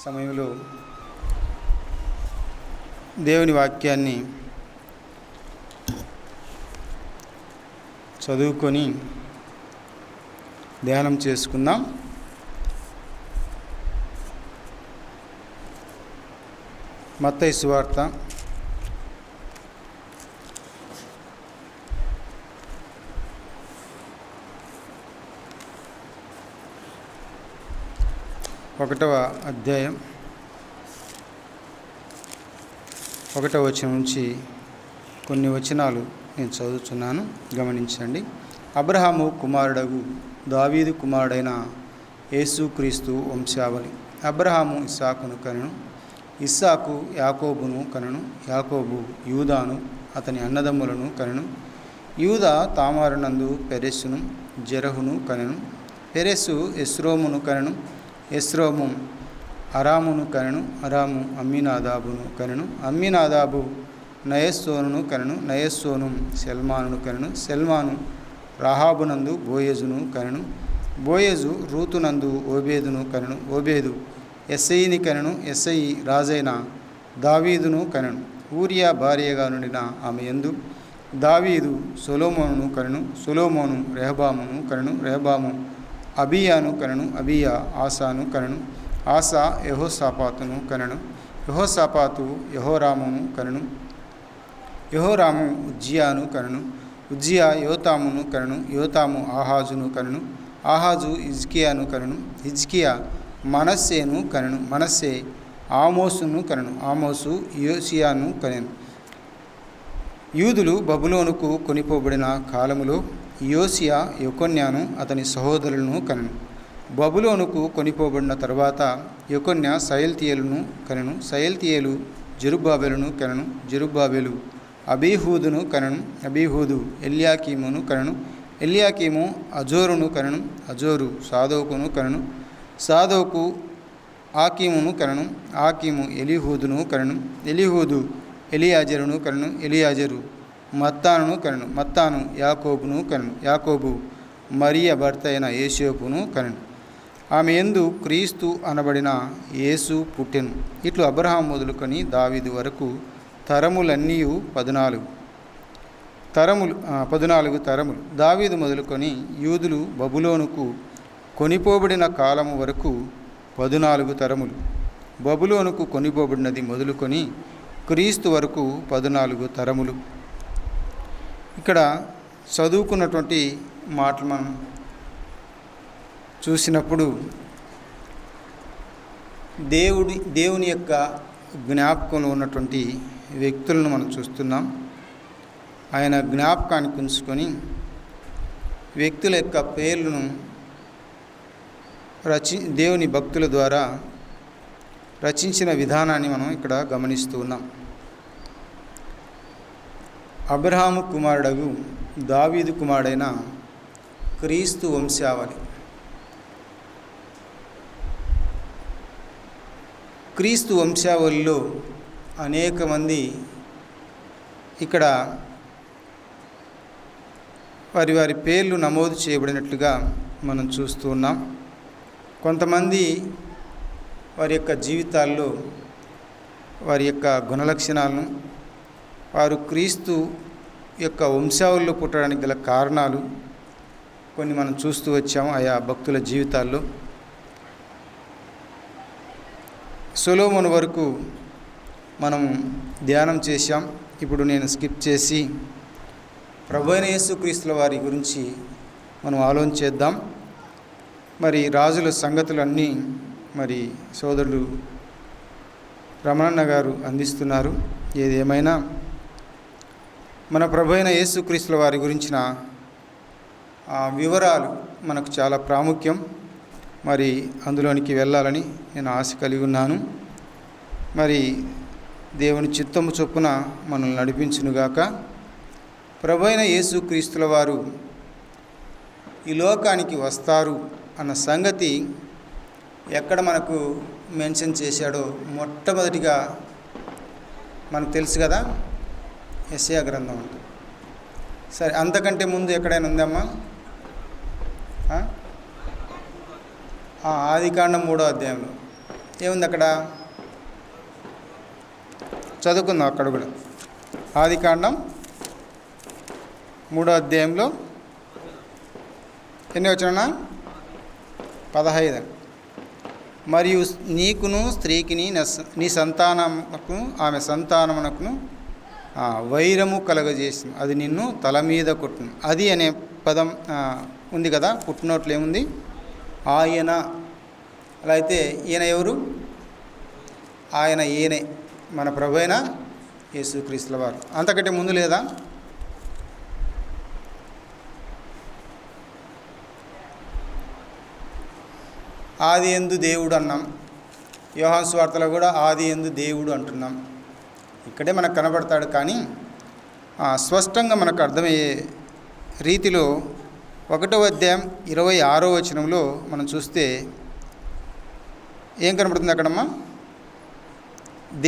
సమయంలో దేవుని వాక్యాన్ని చదువుకొని ధ్యానం చేసుకుందాం. మత్తయి సువార్త 1వ అధ్యాయం 1వ వచనం నుంచి కొన్ని వచనాలు నేను చదువుతున్నాను, గమనించండి. అబ్రహాము కుమారుడగు దావీదు కుమారుడైన యేసుక్రీస్తు వంశావళి. అబ్రహాము ఇస్సాకును కనెను, ఇస్సాకు యాకోబును కనెను, యాకోబు యూదాను అతని అన్నదమ్ములను కనెను, యూదా తామారునందు పెరెస్సును జెరహును కనెను, పెరెస్సు ఎస్రోమును కనెను, ఎస్రోము అరామును కనెను, అరాము అమ్మినాదాబును కనెను, అమ్మినాదాబు నయస్సోనును కనెను, నయస్సోను సెల్మానును కనెను, సెల్మాను రాహాబునందు బోయజును కనెను, బోయజు రూతునందు ఓబేదును కనెను, ఓబేదు ఎస్సయిని కనెను, ఎస్సయి రాజైన దావీదును కనెను, ఊరియా భార్యగా నుండిన ఆమె యందు దావీదు సొలొమోనును కనెను, సొలొమోను రెహబామును కనెను, రెహబాము అబీయాను కనెను, అబీయా ఆసాను కనెను, ఆసా యెహోషాపాతును కనెను, యెహోషాపాతు యెహోరామును కనెను, యెహోరాము ఉజ్జియాను కనెను, ఉజ్జియా యోతామును కనెను, యోతాము ఆహాజును కనెను, ఆహాజు హిజ్కియాను కనెను, హిజ్కియా మనస్సేను కనెను, మనస్సే ఆమోసును కనెను, ఆమోసు యోసియాను కనెను. యూదులు బబులోనుకు కొనిపోబడిన కాలములో యోసియా యెకొన్యాను అతని సహోదరులను కనెను. బబులోనుకు కొనిపోబడిన తరువాత యెకొన్యా షయల్తీయేలును కనెను, షయల్తీయేలు జెరుబ్బాబెలును కనెను, జెరుబ్బాబెలు అబీహూదును కనెను, అబీహూదు ఎల్యాకీమును కనెను, ఎల్యాకీము అజోరును కనెను, అజోరు సాదోకును కనెను, సాదోకు ఆకీమును కనెను, ఆకీము ఎలీహూదును కనెను, ఎలీహూదు ఎలియాజరును కనెను, ఎలియాజరు మత్తానును కనెను, మత్తాను యాకోబును కనెను, యాకోబు మరియ భర్త అయిన యోసేపును కనెను. ఆమె యందు క్రీస్తు అనబడిన యేసు పుట్టెను. ఇట్లు అబ్రహాము మొదలుకొని దావీదు వరకు తరములన్నీ 14 తరములు. దావీదు మొదలుకొని యూదులు బబులోనుకు కొనిపోబడిన కాలము వరకు 14 తరములు. బబులోనుకు కొనిపోబడినది మొదలుకొని క్రీస్తు వరకు 14 తరములు. ఇక్కడ చదువుకున్నటువంటి మాటలు మనం చూసినప్పుడు దేవుని యొక్క జ్ఞాపకంలో ఉన్నటువంటి వ్యక్తులను మనం చూస్తున్నాం. ఆయన జ్ఞాపకానికి ఉంచుకొని వ్యక్తుల యొక్క పేర్లను దేవుని భక్తుల ద్వారా రచించిన విధానాన్ని మనం ఇక్కడ గమనిస్తూ ఉన్నాం. అబ్రహాము కుమారుడగు దావీదు కుమారుడైన క్రీస్తు వంశావళి. క్రీస్తు వంశావళిలో అనేక మంది ఇక్కడ వారి పేర్లు నమోదు చేయబడినట్లుగా మనం చూస్తూ ఉన్నాం. కొంతమంది వారి యొక్క జీవితాల్లో వారి యొక్క గుణలక్షణాలను, వారు క్రీస్తు యొక్క వంశావళిలో పుట్టడానికి గల కారణాలు కొన్ని మనం చూస్తూ వచ్చాము ఆయా భక్తుల జీవితాల్లో. సొలొమోను వరకు మనం ధ్యానం చేశాం. ఇప్పుడు నేను స్కిప్ చేసి ప్రభువైన యేసుక్రీస్తుల వారి గురించి మనం ఆలోచన చేద్దాం. మరి రాజుల సంగతులన్నీ మరి సోదరులు రమణన్న గారు అందిస్తున్నారు. ఏదేమైనా మన ప్రభువైన యేసుక్రీస్తుల వారి గురించిన వివరాలు మనకు చాలా ప్రాముఖ్యం. మరి అందులోనికి వెళ్ళాలని నేను ఆశ కలిగి ఉన్నాను. మరి దేవుని చిత్తము చొప్పున మనల్ని నడిపించునుగాక. ప్రభువైన యేసుక్రీస్తుల వారు ఈ లోకానికి వస్తారు అన్న సంగతి ఎక్కడ మనకు మెన్షన్ చేశాడో మొట్టమొదటిగా మనకు తెలుసు కదా, యెషయా గ్రంథం ఉంటుంది. సరే, అంతకంటే ముందు ఎక్కడైనా ఉందమ్మా? ఆదికాండం 3వ అధ్యాయంలో ఏముంది అక్కడ? చదువుకుందాం అక్కడ కూడా. ఆదికాండం 3వ అధ్యాయంలో ఎన్ని వచనం? 15. మరియు నీకును స్త్రీకిని నీ సంతానముకు ఆమె సంతానమునకును వైరము కలగజేసింది, అది నిన్ను తల మీద కొట్టును. అది అనే పదం ఉంది కదా, పుట్టినోట్లు ఏముంది? ఆయన. అలా అయితే ఈయన ఎవరు? ఆయన ఈయనే మన ప్రభు అయిన యేసుక్రీస్తుల వారు. అంతకంటే ముందు లేదా? ఆది యందు దేవుడు అన్నాం. యోహాను సువార్తలో కూడా ఆది యందు దేవుడు అంటున్నాం. ఇక్కడే మనకు కనబడతాడు. కానీ స్పష్టంగా మనకు అర్థమయ్యే రీతిలో 1వ అధ్యాయం 26వ వచనంలో మనం చూస్తే ఏం కనబడుతుంది అక్కడమ్మా?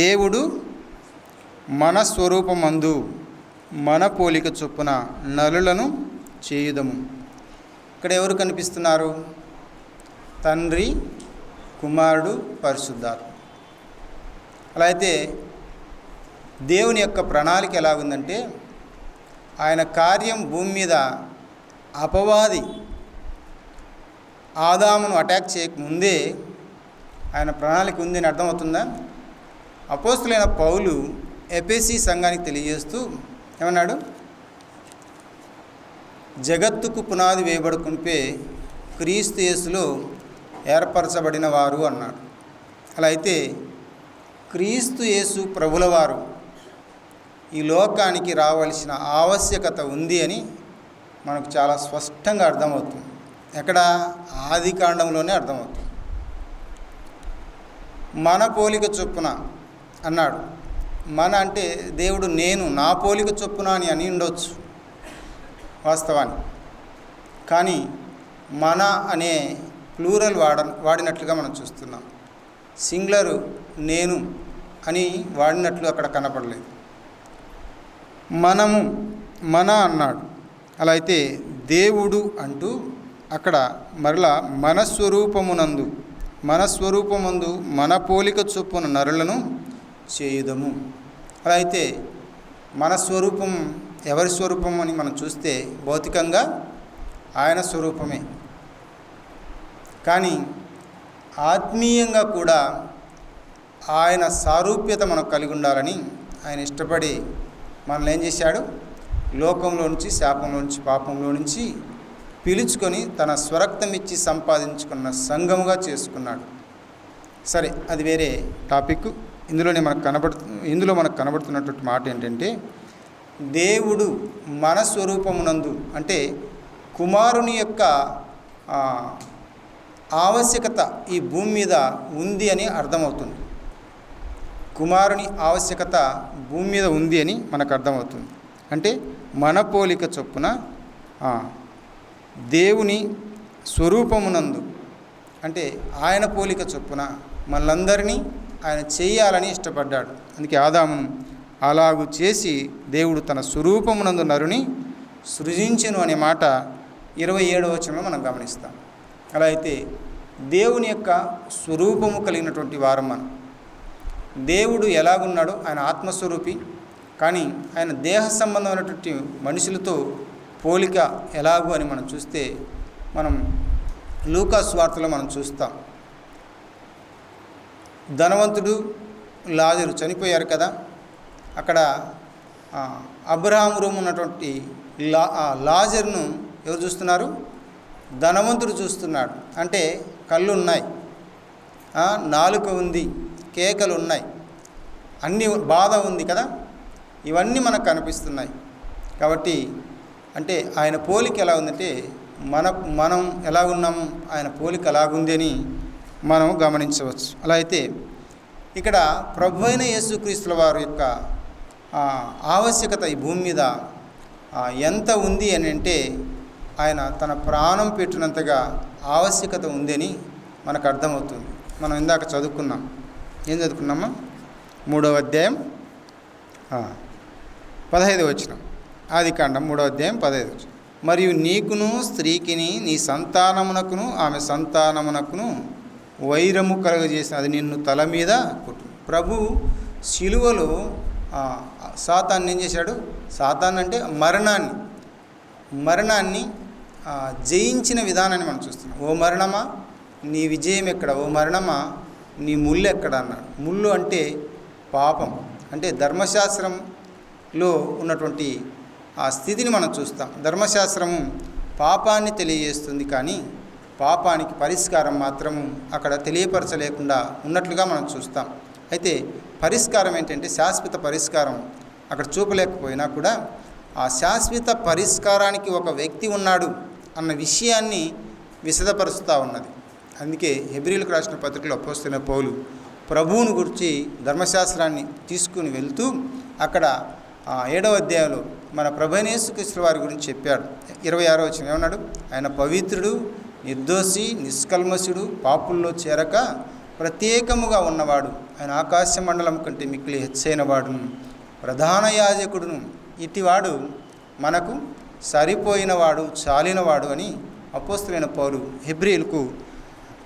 దేవుడు మన స్వరూపమందు మన పోలిక చొప్పున నరులను చేయుదము. ఇక్కడ ఎవరు కనిపిస్తున్నారు? తండ్రి, కుమారుడు, పరిశుద్ధాత్మ. అలా అయితే దేవుని యొక్క ప్రణాళిక ఎలాగుందంటే, ఆయన కార్యం భూమి మీద అపవాది ఆదామును అటాక్ చేయకముందే ఆయన ప్రణాళిక ఉందని అర్థమవుతుందా? అపోస్తులైన పౌలు ఎఫెసీ సంఘానికి తెలియజేస్తూ ఏమన్నాడు? జగత్తుకు పునాది వేయబడుకునిపే క్రీస్తు యేసులో ఏర్పరచబడిన వారు అన్నాడు. అలా అయితే క్రీస్తు యేసు ప్రభుల వారు ఈ లోకానికి రావాల్సిన ఆవశ్యకత ఉంది అని మనకు చాలా స్పష్టంగా అర్థమవుతుంది. ఎక్కడ? ఆదికాండంలోనే అర్థమవుతుంది. మన పోలిక చొప్పున అన్నాడు. మన అంటే దేవుడు నేను నా పోలిక చొప్పున అని ఉండొచ్చు వాస్తవాన్ని. కానీ మన అనే ప్లూరల్ వాడినట్లుగా మనం చూస్తున్నాం. సింగులరు నేను అని వాడినట్లు అక్కడ కనపడలేదు. మనము, మన అన్నాడు. అలా అయితే దేవుడు అంటూ అక్కడ మరలా మనస్వరూపమునందు మన పోలిక చొప్పున నరులను చేయుదము. అలా అయితే మన స్వరూపం ఎవరి స్వరూపం అని మనం చూస్తే భౌతికంగా ఆయన స్వరూపమే. కానీ ఆత్మీయంగా కూడా ఆయన సారూప్యత మనకు కలిగి ఉండాలని ఆయన ఇష్టపడి మనల్ని ఏం చేశాడు? లోకంలో నుంచి, శాపంలో నుంచి, పాపంలో నుంచి పిలుచుకొని తన స్వరక్తం ఇచ్చి సంపాదించుకున్న సంఘముగా చేసుకున్నాడు. సరే, అది వేరే టాపిక్. ఇందులో మనకు కనబడుతున్నటువంటి మాట ఏంటంటే, దేవుడు మన స్వరూపమునందు అంటే కుమారుని యొక్క ఆవశ్యకత ఈ భూమి మీద ఉంది అని అర్థమవుతుంది. కుమారుని ఆవశ్యకత భూమి మీద ఉంది అని మనకు అర్థమవుతుంది. అంటే మన పోలిక చొప్పున దేవుని స్వరూపమునందు అంటే ఆయన పోలిక చొప్పున మనలందరినీ ఆయన చేయాలని ఇష్టపడ్డాడు. అందుకే ఆదామును అలాగు చేసి దేవుడు తన స్వరూపమునందు నరుని సృజించెను అనే మాట 27వ వచనంలో మనం గమనిస్తాం. అలా అయితే దేవుని యొక్క స్వరూపము కలిగినటువంటి వారం మనం. దేవుడు ఎలాగున్నాడో ఆయన ఆత్మస్వరూపి. కానీ ఆయన దేహ సంబంధమైనటువంటి మనుషులతో పోలిక ఎలాగూ అని మనం చూస్తే మనం లూకా సువార్తలో మనం చూస్తాం. ధనవంతుడు, లాజరు చనిపోయారు కదా. అక్కడ అబ్రహాము రూమ్ ఉన్నటువంటి లాజరును ఎవరు చూస్తున్నారు? ధనవంతుడు చూస్తున్నాడు. అంటే కళ్ళు ఉన్నాయి, నాలుక ఉంది, కేకలు ఉన్నాయి, అన్ని బాధ ఉంది కదా. ఇవన్నీ మనకు కనిపిస్తున్నాయి. కాబట్టి అంటే ఆయన పోలిక ఎలా ఉందంటే మనం ఎలా ఉన్నాము, ఆయన పోలిక ఎలాగుంది అని మనం గమనించవచ్చు. అలా అయితే ఇక్కడ ప్రభు అయిన యేసుక్రీస్తుల వారి యొక్క ఆవశ్యకత ఈ భూమి మీద ఎంత ఉంది అని అంటే ఆయన తన ప్రాణం పెట్టినంతగా ఆవశ్యకత ఉందని మనకు అర్థమవుతుంది. మనం ఇందాక చదువుకున్నాం. ఏం చదువుకున్నామా? 3వ అధ్యాయం 15వ వచనం. ఆదికాండం 3వ అధ్యాయం 15వ వచనం. మరియు నీకును స్త్రీకిని నీ సంతానమునకును ఆమె సంతానమునకును వైరము కలుగజేసిన అది నిన్ను తల మీద కొట్టు. ప్రభు శిలువలో సాతాన్ని ఏం చేశాడు? సాతాన్ అంటే మరణాన్ని జయించిన విధానాన్ని మనం చూస్తున్నాం. ఓ మరణమా నీ విజయం ఎక్కడ? ఓ మరణమా నీ ముళ్ళు ఎక్కడ అన్నాడు. ముళ్ళు అంటే పాపం. అంటే ధర్మశాస్త్రంలో ఉన్నటువంటి ఆ స్థితిని మనం చూస్తాం. ధర్మశాస్త్రము పాపాన్ని తెలియజేస్తుంది, కానీ పాపానికి పరిష్కారం మాత్రము అక్కడ తెలియపరచలేకుండా ఉన్నట్లుగా మనం చూస్తాం. అయితే పరిష్కారం ఏంటంటే శాశ్వత పరిష్కారం అక్కడ చూపలేకపోయినా కూడా ఆ శాశ్వత పరిష్కారానికి ఒక వ్యక్తి ఉన్నాడు అన్న విషయాన్ని విశదపరుస్తూ ఉన్నది. అందుకే హెబ్రీయులకు రాసిన పత్రికలో అపోస్తలుడైన పౌలు ప్రభువును గురించి ధర్మశాస్త్రాన్ని తీసుకుని వెళ్తూ అక్కడ 7వ అధ్యాయంలో మన ప్రభువైన యేసుక్రీస్తు వారి గురించి చెప్పాడు. 26వ వచనం ఏమన్నాడు? ఆయన పవిత్రుడు, నిర్దోషి, నిష్కల్మషుడు, పాపుల్లో చేరక ప్రత్యేకముగా ఉన్నవాడు, ఆయన ఆకాశ మండలం కంటే మిక్కిలి హెచ్చైన వాడును, ప్రధాన యాజకుడును, ఇటివాడు మనకు సరిపోయినవాడు, చాలినవాడు అని అపోస్తలుడైన పౌలు హెబ్రీయులకు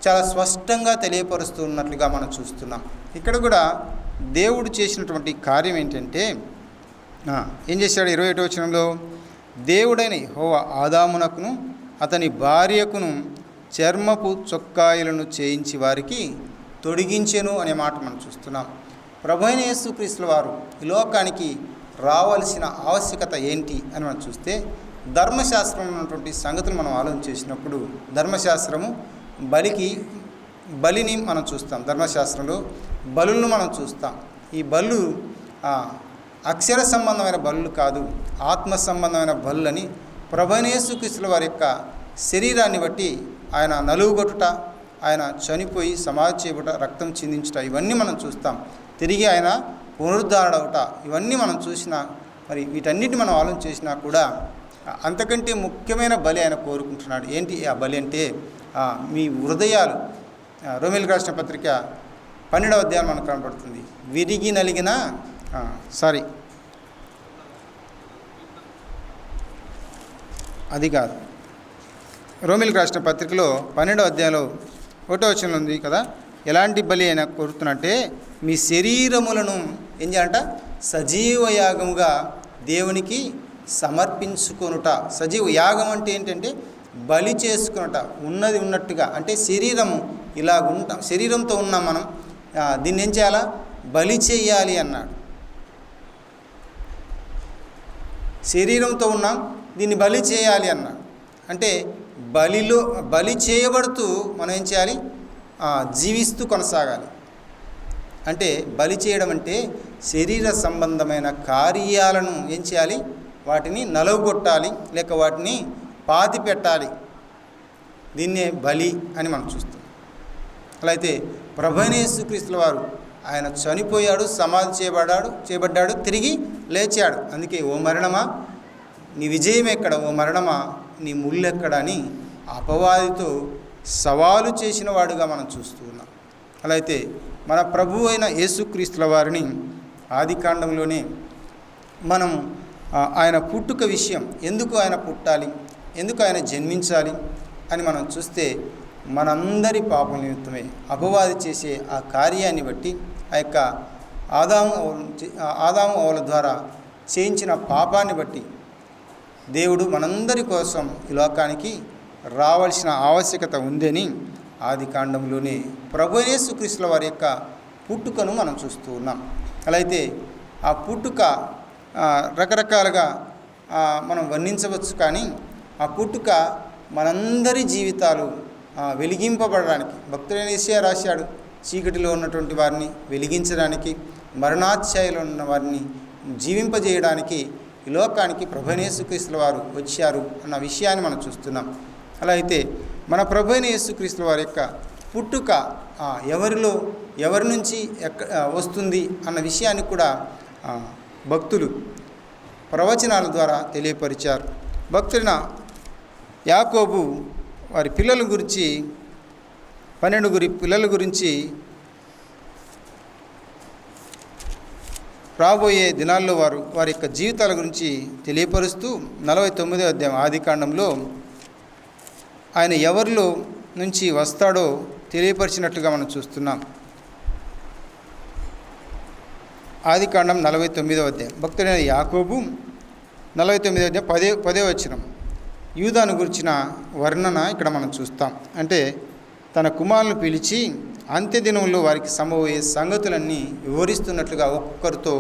చాలా స్పష్టంగా తెలియపరుస్తున్నట్లుగా మనం చూస్తున్నాం. ఇక్కడ కూడా దేవుడు చేసినటువంటి కార్యం ఏంటంటే ఏం చేశాడు? 21వ వచనంలో దేవుడైన యెహోవా ఆదామునకును అతని భార్యకును చర్మపు చొక్కాయిలను చేయించి వారికి తొడిగించెను అనే మాట మనం చూస్తున్నాం. ప్రభువైన యేసుక్రీస్తుల వారు ఈ లోకానికి రావాల్సిన ఆవశ్యకత ఏంటి అని మనం చూస్తే ధర్మశాస్త్రంలో ఉన్నటువంటి సంగతులు మనం ఆలోచన చేసినప్పుడు ధర్మశాస్త్రము బలిని మనం చూస్తాం. ధర్మశాస్త్రంలో బలులను మనం చూస్తాం. ఈ బలు అక్షర సంబంధమైన బలులు కాదు, ఆత్మ సంబంధమైన బలులని ప్రభువైన యేసుక్రీస్తుల వారి యొక్క శరీరాన్ని బట్టి ఆయన నలుగుగొట్టుట, ఆయన చనిపోయి సమాధి చేయబట, రక్తం చిందించుట, ఇవన్నీ మనం చూస్తాం. తిరిగి ఆయన పునరుద్ధరణవుట, ఇవన్నీ మనం చూసినా మరి వీటన్నిటి మనం ఆలోచన చేసినా కూడా అంతకంటే ముఖ్యమైన బలి ఆయన కోరుకుంటున్నాడు. ఏంటి ఆ బలి అంటే మీ హృదయాలు. రోమీయులకు రాసిన పత్రిక 12వ అధ్యాయం మనకు కనపడుతుంది. విరిగి నలిగిన అది కాదు, రోమీయులకు రాసిన పత్రికలో 12వ అధ్యాయంలో 1వ వచనం ఉంది కదా, ఎలాంటి బలి అయినా కోరుతున్నట్టే మీ శరీరములను ఏం చేయాలంట? సజీవ యాగముగా దేవునికి సమర్పించుకొనుట. సజీవ యాగం అంటే ఏంటంటే బలి చేసుకునుట, ఉన్నది ఉన్నట్టుగా. అంటే శరీరము ఇలాగ ఉంటాం, శరీరంతో ఉన్నాం మనం, దీన్ని ఏం చేయాలా? బలి చేయాలి అన్నాడు. శరీరంతో ఉన్నాం, దీన్ని బలి చేయాలి అన్నాడు. అంటే బలి చేయబడుతూ మనం ఏం చేయాలి? జీవిస్తూ కొనసాగాలి. అంటే బలి చేయడం అంటే శరీర సంబంధమైన కార్యాలను ఏం చేయాలి? వాటిని నలగొట్టాలి, లేక వాటిని పాతి పెట్టాలి. దీన్నే బలి అని మనం చూస్తాం. అలా అయితే ప్రభువైన యేసుక్రీస్తుల వారు ఆయన చనిపోయాడు, సమాధి చేయబడ్డాడు, తిరిగి లేచాడు. అందుకే ఓ మరణమా నీ విజయం ఎక్కడ? ఓ మరణమా నీ ముళ్ళు ఎక్కడ అని అపవాదితో సవాలు చేసిన వాడుగా మనం చూస్తూ ఉన్నాం. అలా అయితే మన ప్రభువు అయిన యేసుక్రీస్తుల వారిని ఆదికాండంలోనే మనం ఆయన పుట్టుక విషయం, ఎందుకు ఆయన పుట్టాలి, ఎందుకు ఆయన జన్మించాలి అని మనం చూస్తే మనందరి పాపం నిమిత్తమే అపవాది చేసే ఆ కార్యాన్ని బట్టి, ఆ యొక్క ఆదాము అవల ద్వారా చేయించిన పాపాన్ని బట్టి దేవుడు మనందరి కోసం ఈ లోకానికి రావాల్సిన ఆవశ్యకత ఉందని ఆదికాండంలోనే ప్రభువైన యేసుక్రీస్తుల వారి యొక్క పుట్టుకను మనం చూస్తూ ఉన్నాం. అలా అయితే ఆ పుట్టుక రకరకాలుగా మనం వర్ణించవచ్చు, కానీ ఆ పుట్టుక మనందరి జీవితాలు వెలిగింపబడడానికి భక్తుడైన యెషయా రాశాడు. చీకటిలో ఉన్నటువంటి వారిని వెలిగించడానికి, మరణాధ్యాయులో ఉన్న వారిని జీవింపజేయడానికి ఈ లోకానికి ప్రభువైన యేసుక్రీస్తుల వారు వచ్చారు అన్న విషయాన్ని మనం చూస్తున్నాం. అలా అయితే మన ప్రభువైన యేసుక్రీస్తుల వారి యొక్క పుట్టుక ఎవరి నుంచి వస్తుంది అన్న విషయాన్ని కూడా భక్తులు ప్రవచనాల ద్వారా తెలియపరిచారు. భక్తులైన యాకోబు వారి పిల్లల గురించి 12 పిల్లల గురించి రాబోయే దినాల్లో వారి యొక్క జీవితాల గురించి తెలియపరుస్తూ 49వ అధ్యాయం ఆదికాండంలో ఆయన ఎవరిలో నుంచి వస్తాడో తెలియపరిచినట్లుగా మనం చూస్తున్నాం. ఆదికాండం 49వ అధ్యాయం. భక్తుడైన యాకోబు 49వ అధ్యాయం 10వ వచనం. యూదాను గురించిన వర్ణన ఇక్కడ మనం చూస్తాం. అంటే తన కుమారులను పిలిచి అంత్యదినంలో వారికి సంభవయ్యే సంగతులన్నీ వివరిస్తున్నట్లుగా ఒక్కొక్కరితో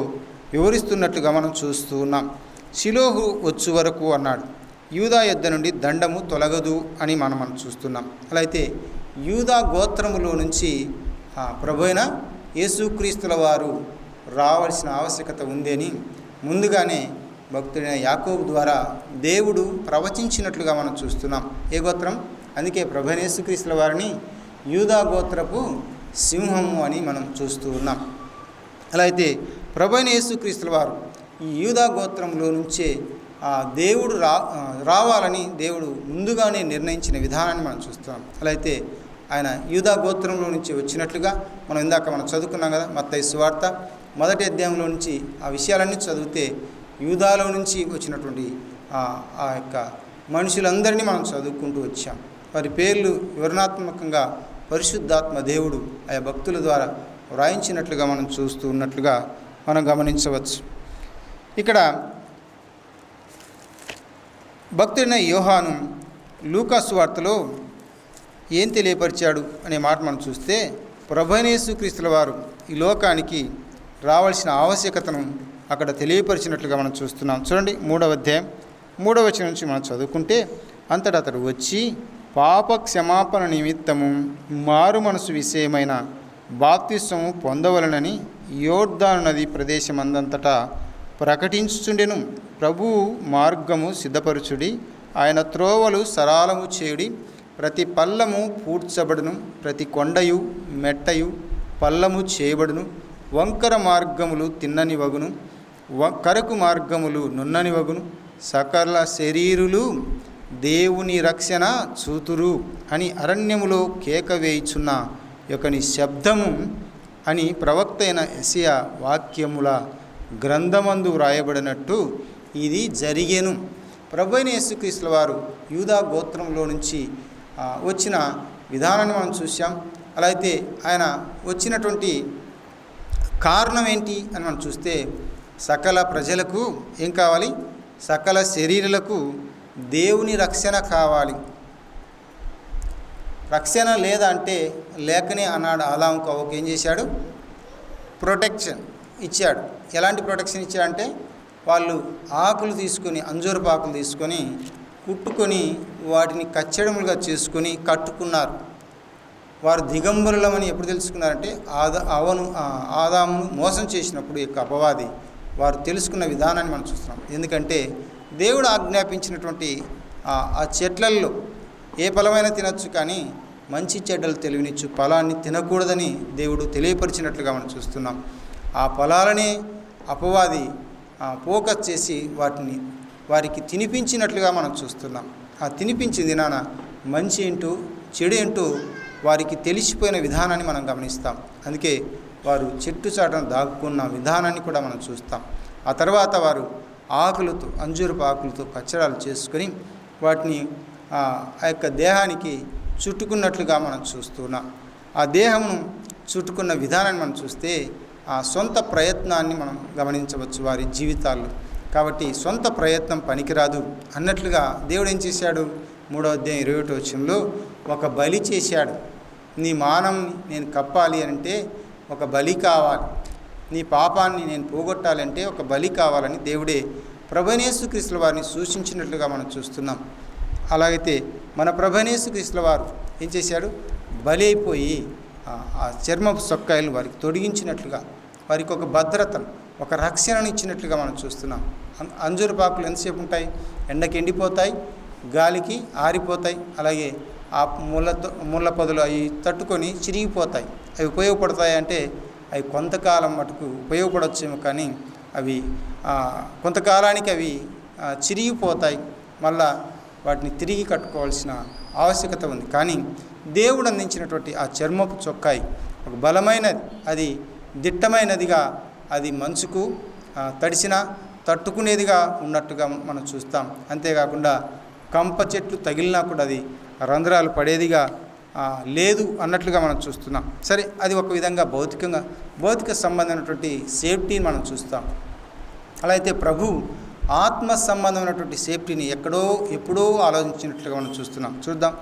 వివరిస్తున్నట్లుగా మనం చూస్తూ ఉన్నాం. షిలోహు వచ్చు వరకు అన్నాడు. యూదా యొద్ద నుండి దండము తొలగదు అని మనం చూస్తున్నాం. అలా అయితే యూదా గోత్రములో నుంచి ప్రభువైన యేసుక్రీస్తుల వారు రావాల్సిన ఆవశ్యకత ఉంది అని ముందుగానే భక్తుడైన యాకోబు ద్వారా దేవుడు ప్రవచించినట్లుగా మనం చూస్తున్నాం. ఏ గోత్రం? అందుకే ప్రభువైన యేసుక్రీస్తుల వారిని యూదా గోత్రపు సింహము అని మనం చూస్తూ ఉన్నాం. అలా అయితే ప్రభువైన యేసుక్రీస్తుల వారు ఈ యూదా గోత్రంలో నుంచే దేవుడు రావాలని దేవుడు ముందుగానే నిర్ణయించిన విధానాన్ని మనం చూస్తున్నాం. అలా అయితే ఆయన యూదా గోత్రంలో నుంచి వచ్చినట్లుగా మనం చదువుకున్నాం కదా. మత్తయి సువార్త 1వ అధ్యాయంలో నుంచి ఆ విషయాలన్నీ చదివితే యూదాలో నుంచి వచ్చినటువంటి ఆ యొక్క మనుషులందరినీ మనం చదువుకుంటూ వచ్చాం. వారి పేర్లు వివరణాత్మకంగా పరిశుద్ధాత్మ దేవుడు ఆయా భక్తుల ద్వారా వ్రాయించినట్లుగా మనం చూస్తూ ఉన్నట్లుగా మనం గమనించవచ్చు. ఇక్కడ భక్తుడైన యోహాను లూకా సువార్తలో ఏం తెలియపరిచాడు అనే మాట మనం చూస్తే ప్రభువైన యేసుక్రీస్తుల వారు ఈ లోకానికి రావాల్సిన ఆవశ్యకతను అక్కడ తెలియపరిచినట్లుగా మనం చూస్తున్నాం. చూడండి 3వ అధ్యాయం 3వ వచనం నుంచి మనం చదువుకుంటే, అంతటా అతడు వచ్చి పాప క్షమాపణ నిమిత్తము మారు మనసు విషయమైన బాప్తిస్మము పొందవలనని యోర్దాను నది ప్రదేశమందంతటా ప్రకటించుచుండెను. ప్రభువు మార్గము సిద్ధపరచుడి, ఆయన త్రోవలు సరాలము చేయుడి, ప్రతి పల్లము పూడ్చబడును, ప్రతి కొండయు మెట్టయు పల్లము చేయబడును, వంకర మార్గములు తిన్నని వగును, కరకు మార్గములు నున్నని వగును, సకల శరీరులు దేవుని రక్షణ చూతురు అని అరణ్యములో కేక వేయుచున్న యొక్కని శబ్దము అని ప్రవక్త అయిన యెషయా వాక్యముల గ్రంథమందు వ్రాయబడినట్టు ఇది జరిగేను. ప్రభువైన యేసుక్రీస్తుల వారు యూదా గోత్రంలో నుంచి వచ్చిన విధానాన్ని మనం చూసాం. అలా అయితే ఆయన వచ్చినటువంటి కారణం ఏంటి అని మనం చూస్తే సకల ప్రజలకు ఏం కావాలి? సకల శరీరులకు దేవుని రక్షణ కావాలి. రక్షణ లేదా అంటే లేకనే అన్నాడు ఆదాము కవ్వకు. ఏం చేశాడు? ప్రొటెక్షన్ ఇచ్చాడు. ఎలాంటి ప్రొటెక్షన్ ఇచ్చాడంటే వాళ్ళు ఆకులు తీసుకొని, అంజూరపు ఆకులు తీసుకొని కుట్టుకొని వాటిని కచ్చడములుగా చేసుకొని కట్టుకున్నారు. వారు దిగంబరులమని ఎప్పుడు తెలుసుకున్నారంటే ఆదామును మోసం చేసినప్పుడు యొక్క అపవాది వారు తెలుసుకున్న విధానాన్ని మనం చూస్తున్నాం. ఎందుకంటే దేవుడు ఆజ్ఞాపించినటువంటి ఆ చెట్లల్లో ఏ ఫలమైనా తినచ్చు, కానీ మంచి చెడ్డలు తెలివినిచ్చు ఫలాన్ని తినకూడదని దేవుడు తెలియపరిచినట్లుగా మనం చూస్తున్నాం. ఆ ఫలాలనే అపవాది ఫోకస్ చేసి వారికి తినిపించినట్లుగా మనం చూస్తున్నాం. ఆ తినిపించిన దినాన మంచి ఏంటో చెడు ఏంటో వారికి తెలిసిపోయిన విధానాన్ని మనం గమనిస్తాం. అందుకే వారు చెట్టు చాటున దాక్కున్న విధానాన్ని కూడా మనం చూస్తాం. ఆ తర్వాత వారు ఆకులతో, అంజూరపు ఆకులతో కచ్చడాలు చేసుకొని వాటిని ఆ యొక్క దేహానికి చుట్టుకున్నట్లుగా మనం చూస్తున్నాం. ఆ దేహమును చుట్టుకున్న విధానాన్ని మనం చూస్తే ఆ సొంత ప్రయత్నాన్ని మనం గమనించవచ్చు వారి జీవితాల్లో. కాబట్టి సొంత ప్రయత్నం పనికిరాదు అన్నట్లుగా దేవుడు ఏం చేశాడు? 3వ అధ్యాయం 21వ వచనంలో ఒక బలి చేశాడు. నీ మానంని నేను కప్పాలి అంటే ఒక బలి కావాలి, నీ పాపాన్ని నేను పోగొట్టాలంటే ఒక బలి కావాలని దేవుడే ప్రభువైన యేసుక్రీస్తుల వారిని సూచించినట్లుగా మనం చూస్తున్నాం. అలాగైతే మన ప్రభువైన యేసుక్రీస్తుల వారు ఏం చేశాడు? బలి అయిపోయి ఆ చర్మపు సొక్కాయలు వారికి తొడిగించినట్లుగా, వారికి ఒక భద్రతను, ఒక రక్షణను ఇచ్చినట్లుగా మనం చూస్తున్నాం. అంజూరపాకులు ఎంతసేపు ఉంటాయి? ఎండకి ఎండిపోతాయి, గాలికి ఆరిపోతాయి. అలాగే ఆ ముళ్ళ పొదలు అవి తట్టుకొని చిరిగిపోతాయి. అవి ఉపయోగపడతాయి అంటే అవి కొంతకాలం మటుకు ఉపయోగపడవచ్చేమో, కానీ అవి కొంతకాలానికి అవి చిరిగిపోతాయి. మళ్ళా వాటిని తిరిగి కట్టుకోవాల్సిన ఆవశ్యకత ఉంది. కానీ దేవుడు అందించినటువంటి ఆ చర్మపు చొక్కాయి ఒక బలమైనది, అది దిట్టమైనదిగా, అది మంచుకు తడిసిన తట్టుకునేదిగా ఉన్నట్టుగా మనం చూస్తాం. అంతేకాకుండా కంప చెట్లు తగిలినా కూడా అది రంధ్రాలు పడేదిగా లేదు అన్నట్లుగా మనం చూస్తున్నాం. సరే, అది ఒక విధంగా భౌతిక సంబంధమైనటువంటి సేఫ్టీని మనం చూస్తాం. అలా అయితే ప్రభు ఆత్మ సంబంధమైనటువంటి సేఫ్టీని ఎప్పుడో ఆలోచించినట్లుగా మనం చూస్తున్నాం. చూద్దాం.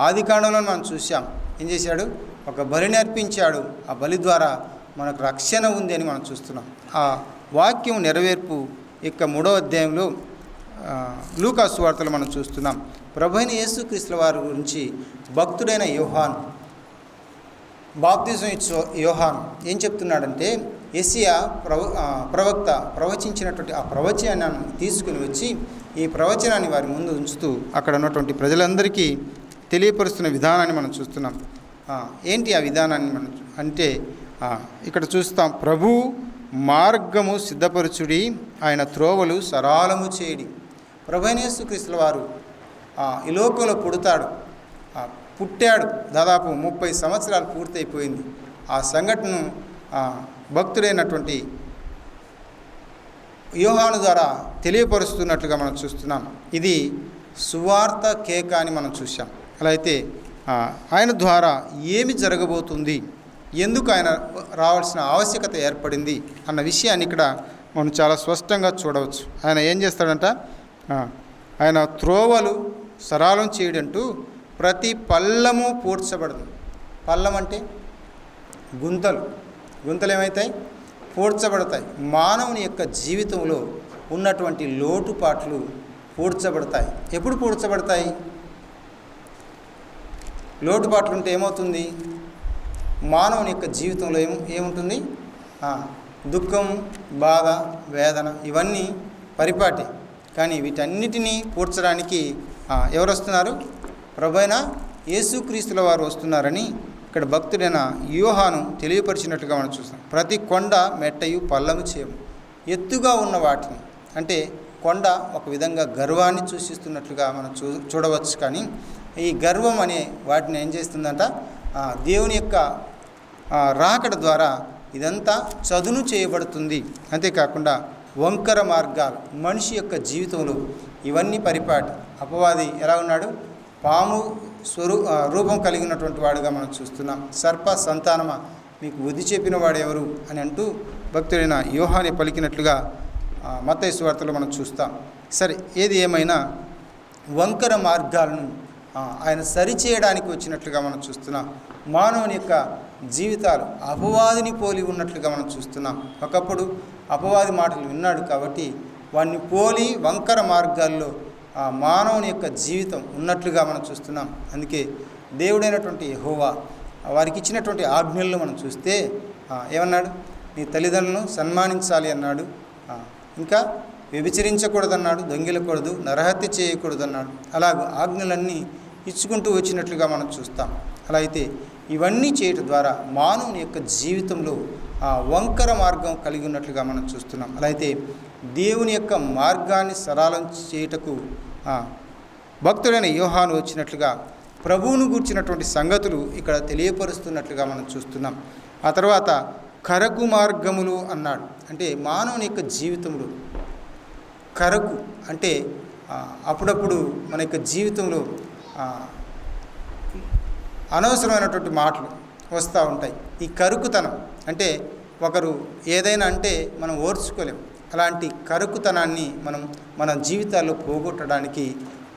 ఆదికాండంలో మనం చూసాం. ఏం చేశాడు? ఒక బలిని అర్పించాడు. ఆ బలి ద్వారా మనకు రక్షణ ఉంది అని మనం చూస్తున్నాం. ఆ వాక్యం నెరవేర్పు 3వ అధ్యాయంలో లూకా సువార్తలో మనం చూస్తున్నాం. ప్రభు అయిన యేసుక్రీస్తుల వారి గురించి భక్తుడైన యోహాను, బాప్తిజం ఇచ్చే యోహాను ఏం చెప్తున్నాడంటే, యేసయ్య ప్రవక్త ప్రవచించినటువంటి ఆ ప్రవచనాన్ని తీసుకుని వచ్చి ఈ ప్రవచనాన్ని వారి ముందు ఉంచుతూ అక్కడ ఉన్నటువంటి ప్రజలందరికీ తెలియపరుస్తున్న విధానాన్ని మనం చూస్తున్నాం. ఏంటి ఆ విధానాన్ని మనం అంటే ఇక్కడ చూస్తాం. ప్రభు మార్గము సిద్ధపరచుడి, ఆయన త్రోవలు సరళము చేయడి. ప్రభు అయిన యేసుక్రీస్తుల వారు ఈ లోకంలో పుట్టాడు. దాదాపు 30 సంవత్సరాలు పూర్తయిపోయింది. ఆ సంఘటనను భక్తుడైనటువంటి యోహాను ద్వారా తెలియపరుస్తున్నట్లుగా మనం చూస్తున్నాం. ఇది సువార్త కేక అని మనం చూసాం. అలా అయితే ఆయన ద్వారా ఏమి జరగబోతుంది, ఎందుకు ఆయన రావాల్సిన ఆవశ్యకత ఏర్పడింది అన్న విషయాన్ని ఇక్కడ మనం చాలా స్పష్టంగా చూడవచ్చు. ఆయన ఏం చేస్తాడంట, ఆయన త్రోవలు సరళం చేయడంటూ ప్రతి పల్లము పూడ్చబడదు. పల్లం అంటే గుంతలు ఏమవుతాయి? పూడ్చబడతాయి. మానవుని యొక్క జీవితంలో ఉన్నటువంటి లోటుపాట్లు పూడ్చబడతాయి. ఎప్పుడు పూడ్చబడతాయి? లోటుపాట్లు ఉంటే ఏమవుతుంది? మానవుని యొక్క జీవితంలో ఏముంటుంది? దుఃఖం, బాధ, వేదన ఇవన్నీ పరిపాటి. కానీ వీటన్నిటినీ పూడ్చడానికి ఎవరు వస్తున్నారు? ప్రభువైన యేసుక్రీస్తుల వారు వస్తున్నారని ఇక్కడ భక్తుడైన యోహాను తెలియపరిచినట్లుగా మనం చూస్తాం. ప్రతి కొండ మెట్టయు పల్లము చేయము. ఎత్తుగా ఉన్న వాటిని, అంటే కొండ ఒక విధంగా గర్వాన్ని సూచిస్తున్నట్లుగా మనం చూడవచ్చు. కానీ ఈ గర్వం అనే వాటిని ఏం చేస్తుందంట, దేవుని యొక్క రాకడ ద్వారా ఇదంతా చదును చేయబడుతుంది. అంతేకాకుండా వంకర మార్గాలు, మనిషి యొక్క జీవితంలో ఇవన్నీ పరిపాటి. అపవాది ఎలా ఉన్నాడు? పాము రూపం కలిగినటువంటి వాడుగా మనం చూస్తున్నాం. సర్ప సంతానమా, మీకు బుద్ధి చెప్పిన వాడు ఎవరు అని అంటూ భక్తుడైన యోహాను పలికినట్లుగా మత్తయి సువార్తలో మనం చూస్తాం. సరే, ఏది ఏమైనా వంకర మార్గాలను ఆయన సరిచేయడానికి వచ్చినట్లుగా మనం చూస్తున్నాం. మానవుని యొక్క జీవితాలు అపవాదిని పోలి ఉన్నట్లుగా మనం చూస్తున్నాం. ఒకప్పుడు అపవాది మాటలు విన్నాడు కాబట్టి వాడిని పోలి వంకర మార్గాల్లో మానవుని యొక్క జీవితం ఉన్నట్లుగా మనం చూస్తున్నాం. అందుకే దేవుడైనటువంటి యెహోవా వారికి ఇచ్చినటువంటి ఆజ్ఞల్లో మనం చూస్తే ఏమన్నాడు? నీ తల్లిదండ్రులను సన్మానించాలి అన్నాడు. ఇంకా వ్యభిచరించకూడదన్నాడు, దొంగిలకూడదు, నరహత్య చేయకూడదు అన్నాడు. అలాగ ఆజ్ఞలన్నీ ఇచ్చుకుంటూ వచ్చినట్లుగా మనం చూస్తాం. అలా అయితే ఇవన్నీ చేయటం ద్వారా మానవుని యొక్క జీవితంలో వంకర మార్గం కలిగి ఉన్నట్లుగా మనం చూస్తున్నాం. అలా అయితే దేవుని యొక్క మార్గాన్ని సరళం చేయుటకు భక్తుడైన యోహాను వచ్చినట్లుగా ప్రభువును గూర్చినటువంటి సంగతులు ఇక్కడ తెలియపరుస్తున్నట్లుగా మనం చూస్తున్నాం. ఆ తర్వాత కరకు మార్గములు అన్నాడు. అంటే మానవుని యొక్క జీవితంలో కరకు అంటే అప్పుడప్పుడు మన యొక్క జీవితంలో అనవసరమైనటువంటి మాటలు వస్తూ ఉంటాయి. ఈ కరుకుతనం అంటే ఒకరు ఏదైనా అంటే మనం ఓర్చుకోలేం. అలాంటి కరుకుతనాన్ని మన జీవితాల్లో పోగొట్టడానికి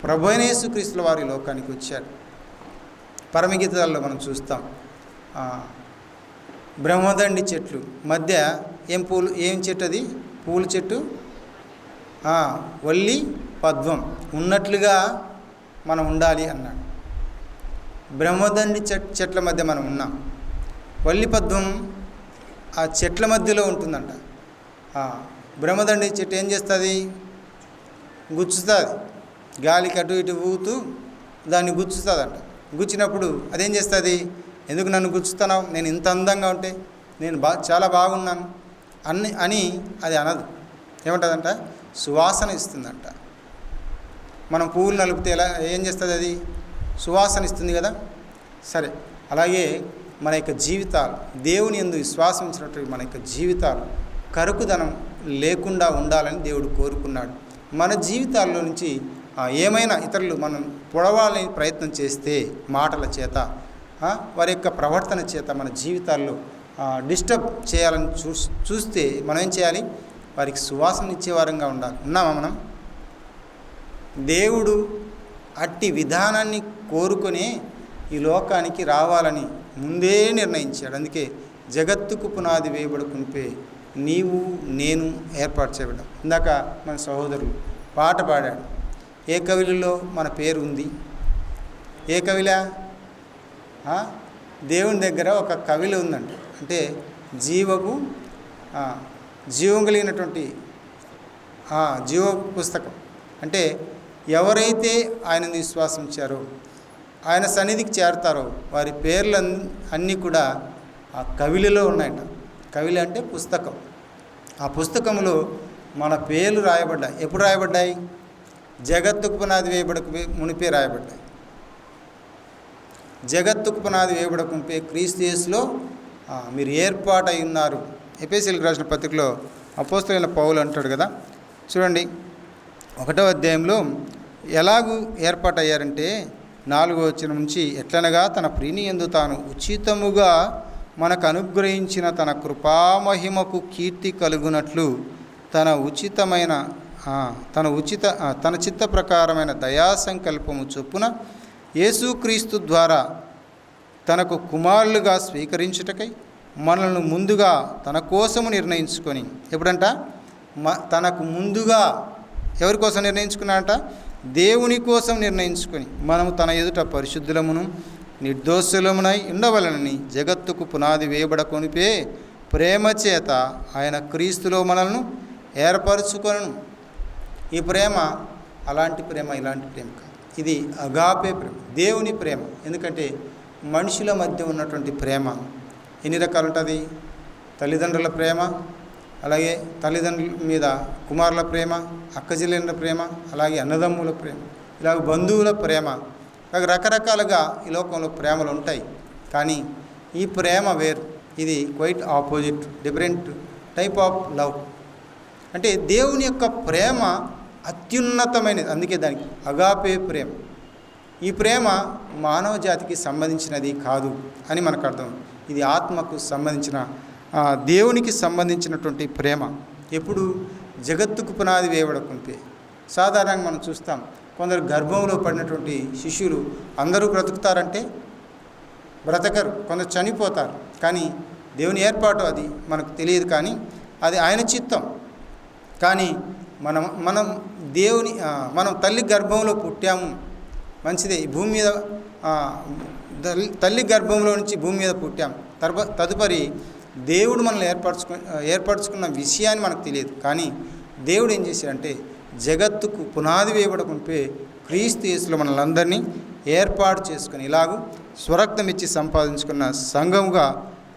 ప్రభువైన యేసుక్రీస్తుల వారి లోకానికి వచ్చారు. పరమగీతాల్లో మనం చూస్తాం. బ్రహ్మదండి చెట్లు మధ్య ఏం చెట్టు అది? పూల చెట్టు, వల్లి పద్మం ఉన్నట్లుగా మనం ఉండాలి అన్నాడు. బ్రహ్మదండి చెట్ల మధ్య మనం ఉన్నాం. వల్లి పద్మం ఆ చెట్ల మధ్యలో ఉంటుందంట. బ్రహ్మదండి చెట్టు ఏం చేస్తుంది? గుచ్చుతుంది. గాలికి అటు ఇటు ఊగుతూ దాన్ని గుచ్చుతుందంట. గుచ్చినప్పుడు అదేం చేస్తుంది? ఎందుకు నన్ను గుచ్చుతున్నావు? నేను ఇంత అందంగా ఉంటే, నేను చాలా బాగున్నాను అని అది అనదు. ఏమంటుందంట? సువాసన ఇస్తుందంట. మనం పువ్వులు నలిపితే ఏం చేస్తుంది? అది సువాసన ఇస్తుంది కదా. సరే, అలాగే మన యొక్క జీవితాలు, దేవుని యందు విశ్వాసం ఉంచినటువంటి మన యొక్క జీవితాలు కరుకుదనం లేకుండా ఉండాలని దేవుడు కోరుకున్నాడు. మన జీవితాల్లో నుంచి ఏమైనా ఇతరులు మనం పొడవాలని ప్రయత్నం చేస్తే మాటల చేత వారి యొక్క ప్రవర్తన చేత మన జీవితాల్లో డిస్టర్బ్ చేయాలని చూస్తే మనం ఏం చేయాలి? వారికి సువాసన ఇచ్చే వారంగా ఉండాలి. ఉన్నామా మనం? దేవుడు అట్టి విధానాన్ని కోరుకొని ఈ లోకానికి రావాలని ముందే నిర్ణయించాడు. అందుకే జగత్తుకు పునాది వేయబడుకుంటే నీవు నేను ఏర్పాటు చేయబడ్డాం. ఇందాక మన సహోదరులు పాట పాడాడు. ఏ కవిలలో మన పేరు ఉంది? ఏ కవిలా? దేవుని దగ్గర ఒక కవిల ఉందంట. అంటే జీవం కలిగినటువంటి జీవ పుస్తకం. అంటే ఎవరైతే ఆయనను విశ్వాసించారో, ఆయన సన్నిధికి చేరతారో వారి పేర్లు అన్నీ కూడా ఆ కవిలలో ఉన్నాయట. కవిల అంటే పుస్తకం. ఆ పుస్తకంలో మన పేర్లు రాయబడ్డాయి. ఎప్పుడు రాయబడ్డాయి? జగత్తుకు పునాది వేయబడక మునిపే రాయబడ్డాయి. జగత్తుకు పునాది వేయబడకుంటే క్రీస్తు యేసులో మీరు ఏర్పాటై ఉన్నారు. ఎఫెసీయులకు రాసిన పత్రికలో అపోస్తలుడైన పౌలు అంటాడు కదా, చూడండి 1వ అధ్యాయంలో ఎలాగూ ఏర్పాటయ్యారంటే 4వ వచనం నుంచి, ఎట్లనగా తన ప్రియుని యందు తాను ఉచితముగా మనకు అనుగ్రహించిన తన కృపామహిమకు కీర్తి కలుగునట్లు తన చిత్త ప్రకారమైన దయాసంకల్పము చొప్పున యేసుక్రీస్తు ద్వారా తనకు కుమారులుగా స్వీకరించుటకై మనల్ని ముందుగా తన కోసము నిర్ణయించుకొని, ఎప్పుడంట తనకు ముందుగా ఎవరి కోసం నిర్ణయించుకున్నాడంట? దేవుని కోసం నిర్ణయించుకొని మనము తన ఎదుట పరిశుద్ధులమును నిర్దోషులమునై ఉండవలనని జగత్తుకు పునాది వేయబడకొనిపే ప్రేమ చేత ఆయన క్రీస్తులో మనల్ని ఏర్పరచుకొనను. ఈ ప్రేమ అలాంటి ప్రేమ, ఇలాంటి ప్రేమ కాదు. ఇది అగాపే ప్రేమ, దేవుని ప్రేమ. ఎందుకంటే మనుషుల మధ్య ఉన్నటువంటి ప్రేమ ఎన్ని రకాలు ఉంటుంది? తల్లిదండ్రుల ప్రేమ, అలాగే తల్లిదండ్రుల మీద కుమారుల ప్రేమ, అక్కచెల్లెళ్ళ ప్రేమ, అలాగే అన్నదమ్ముల ప్రేమ, ఇలాగ బంధువుల ప్రేమ, ఇలాగ రకరకాలుగా ఈ లోకంలో ప్రేమలు ఉంటాయి. కానీ ఈ ప్రేమ వేరు. ఇది quite opposite, different type of love. అంటే దేవుని యొక్క ప్రేమ అత్యున్నతమైనది. అందుకే దానికి అగాపే ప్రేమ. ఈ ప్రేమ మానవ జాతికి సంబంధించినది కాదు అని మనకు అర్థం. ఇది ఆత్మకు సంబంధించిన, దేవునికి సంబంధించినటువంటి ప్రేమ. ఎప్పుడు? జగత్తుకు పునాది వేయబడకుంటే. సాధారణంగా మనం చూస్తాం, కొందరు గర్భంలో పడినటువంటి శిశువులు అందరూ బ్రతుకుతారంటే బ్రతకరు, కొందరు చనిపోతారు. కానీ దేవుని ఏర్పాటు అది మనకు తెలియదు, కానీ అది ఆయన చిత్తం. కానీ మనం తల్లి గర్భంలో పుట్టాము, మంచిదే. ఈ భూమి మీద తల్లి గర్భంలో నుంచి భూమి మీద పుట్టాం. తదుపరి దేవుడు మనల్ని ఏర్పరచుకున్న విషయాన్ని మనకు తెలియదు. కానీ దేవుడు ఏం చేశాడంటే జగత్తుకు పునాది వేయబడకుంటే క్రీస్తు యేసులో మనల్ని అందరినీ ఏర్పాటు చేసుకుని ఇలాగూ స్వరక్తం ఇచ్చి సంపాదించుకున్న సంఘముగా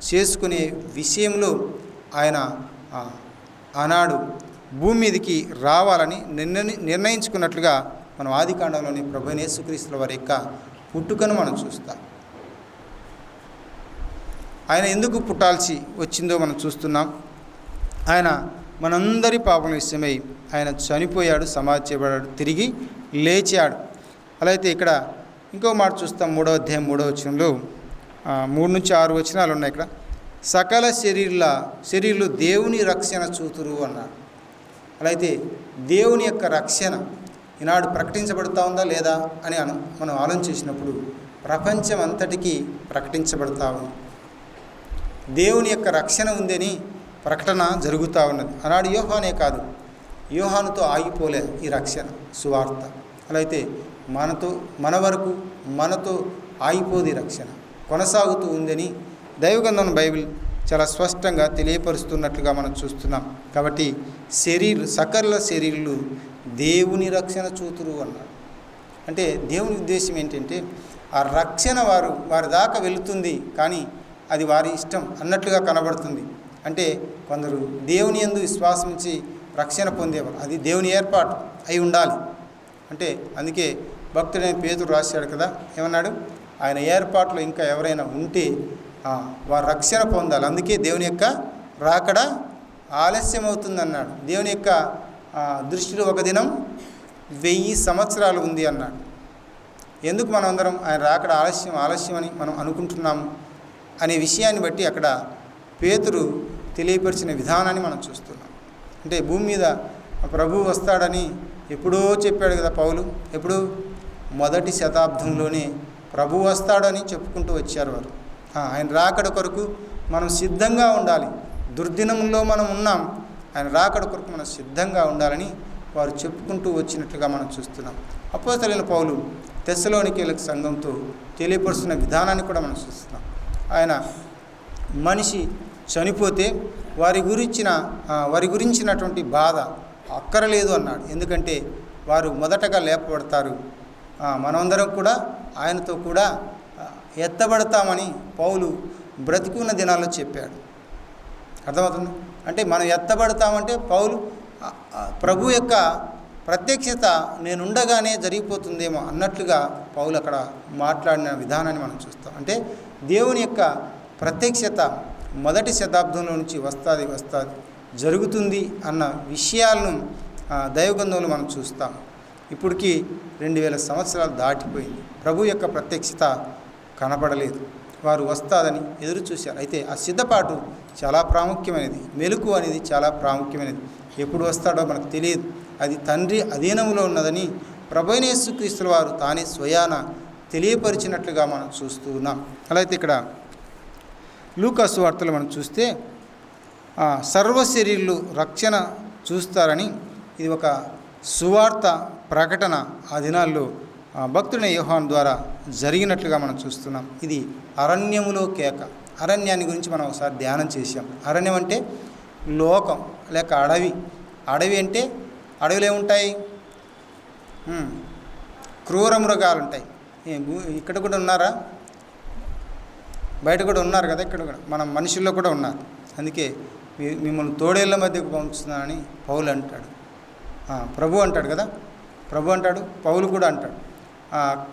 చేసుకునే విషయంలో ఆయన ఆనాడు భూమి మీదకి రావాలని నిర్ణయించుకున్నట్లుగా మనం ఆదికాండంలోని ప్రభువైన యేసుక్రీస్తుల వారి యొక్క పుట్టుకను మనం చూస్తాం. ఆయన ఎందుకు పుట్టాల్సి వచ్చిందో మనం చూస్తున్నాం. ఆయన మనందరి పాపం విషయమై ఆయన చనిపోయాడు, సమాధి చేయబడ్డాడు, తిరిగి లేచాడు. అలా అయితే ఇక్కడ ఇంకో మాట చూస్తాం. 3వ అధ్యాయం 3వ వచనంలో 3 నుంచి 6 వచనాలు ఉన్నాయి. ఇక్కడ సకల శరీరులు దేవుని రక్షణ చూతురు అన్నాడు. అలా అయితే దేవుని యొక్క రక్షణ ఈనాడు ప్రకటించబడుతూ ఉందా లేదా అని మనం ఆలోచించినప్పుడు ప్రపంచం అంతటికీ ప్రకటించబడతా ఉంది. దేవుని యొక్క రక్షణ ఉందని ప్రకటన జరుగుతూ ఉన్నది. ఆనాడు యోహానే కాదు, యోహానుతో ఆగిపోలే ఈ రక్షణ సువార్త. అలా అయితే మన వరకు మనతో ఆగిపోదు ఈ రక్షణ, కొనసాగుతూ ఉందని దైవగ్రంథం బైబిల్ చాలా స్పష్టంగా తెలియపరుస్తున్నట్లుగా మనం చూస్తున్నాం. కాబట్టి సకల శరీరులు దేవుని రక్షణ చూతురు అన్నాడు. అంటే దేవుని ఉద్దేశం ఏంటంటే ఆ రక్షణ వారి దాకా వెళుతుంది, కానీ అది వారి ఇష్టం అన్నట్లుగా కనబడుతుంది. అంటే కొందరు దేవుని యందు విశ్వాసించి రక్షణ పొందేవారు, అది దేవుని ఏర్పాటు అయి ఉండాలి. అంటే అందుకే భక్తుడైన పేతురు రాశాడు కదా, ఏమన్నాడు? ఆయన ఏర్పాట్లో ఇంకా ఎవరైనా ఉంటే వారు రక్షణ పొందాలి. అందుకే దేవుని యొక్క రాకడ ఆలస్యం అవుతుందన్నాడు. దేవుని యొక్క దృష్టిలో ఒక దినం 1000 సంవత్సరాలు ఉంది అన్నాడు. ఎందుకు మనం అందరం ఆయన రాకడ ఆలస్యమని మనం అనుకుంటున్నాము అనే విషయాన్ని బట్టి అక్కడ పేతురు తెలియపరిచిన విధానాన్ని మనం చూస్తున్నాం. అంటే భూమి మీద ప్రభువు వస్తాడని ఎప్పుడో చెప్పాడు కదా పౌలు. ఎప్పుడు? మొదటి శతాబ్దంలోనే ప్రభువు వస్తాడని చెప్పుకుంటూ వచ్చారు వారు. ఆయన రాకడ కొరకు మనం సిద్ధంగా ఉండాలి. దుర్దినంలో మనం ఉన్నాం, ఆయన రాకడ కొరకు మనం సిద్ధంగా ఉండాలని వారు చెప్పుకుంటూ వచ్చినట్లుగా మనం చూస్తున్నాం. అపోస్తలుడైన పౌలు తెస్సలోనికీయుల సంఘంతో తెలియపరుస్తున్న విధానాన్ని కూడా మనం చూస్తున్నాం. ఆయన మనిషి చనిపోతే వారి గురించినటువంటి బాధ అక్కరలేదు అన్నాడు. ఎందుకంటే వారు మొదటగా లేపబడతారు, మనమందరం కూడా ఆయనతో కూడా ఎత్తబడతామని పౌలు బ్రతికున్న దినాల్లో చెప్పాడు. అర్థమవుతుంది? అంటే మనం ఎత్తబడతామంటే పౌలు ప్రభు యొక్క ప్రత్యక్షత నేనుండగానే జరిగిపోతుందేమో అన్నట్లుగా పౌలు అక్కడ మాట్లాడిన విధానాన్ని మనం చూస్తాం. అంటే దేవుని యొక్క ప్రత్యక్షత మొదటి శతాబ్దంలో నుంచి వస్తుంది జరుగుతుంది అన్న విషయాలను దైవగ్రంథంలో మనం చూస్తాం. ఇప్పటికి 2000 సంవత్సరాలు దాటిపోయింది. ప్రభు యొక్క ప్రత్యక్షత కనపడలేదు. వారు వస్తాదని ఎదురు చూశారు. అయితే ఆ సిద్ధపాటు చాలా ప్రాముఖ్యమైనది. మెలకు అనేది చాలా ప్రాముఖ్యమైనది. ఎప్పుడు వస్తాడో మనకు తెలియదు. అది తండ్రి అధీనంలో ఉన్నదని ప్రభువైన యేసుక్రీస్తు వారు తానే స్వయాన తెలియపరిచినట్లుగా మనం చూస్తూ ఉన్నాం. అలా అయితే ఇక్కడ లూకా సువార్తలు మనం చూస్తే సర్వశరీరులు రక్షణ చూస్తారని ఇది ఒక సువార్త ప్రకటన ఆ దినాల్లో భక్తుడైన యోహాను ద్వారా జరిగినట్లుగా మనం చూస్తున్నాం. ఇది అరణ్యములో కేక. అరణ్యాన్ని గురించి మనం ఒకసారి ధ్యానం చేశాం. అరణ్యం అంటే లోకం లేక అడవి. అడవి అంటే అడవిలో ఏముంటాయి? క్రూర మృగాలు ఉంటాయి. ఇక్కడ కూడా ఉన్నారా? బయట కూడా ఉన్నారు కదా. ఇక్కడ కూడా మన మనుషుల్లో కూడా ఉన్నారు. అందుకే మిమ్మల్ని తోడేళ్ల మధ్యకు పంపుతున్నానని పౌలు అంటాడు. ప్రభు అంటాడు కదా. ప్రభు అంటాడు, పౌలు కూడా అంటాడు.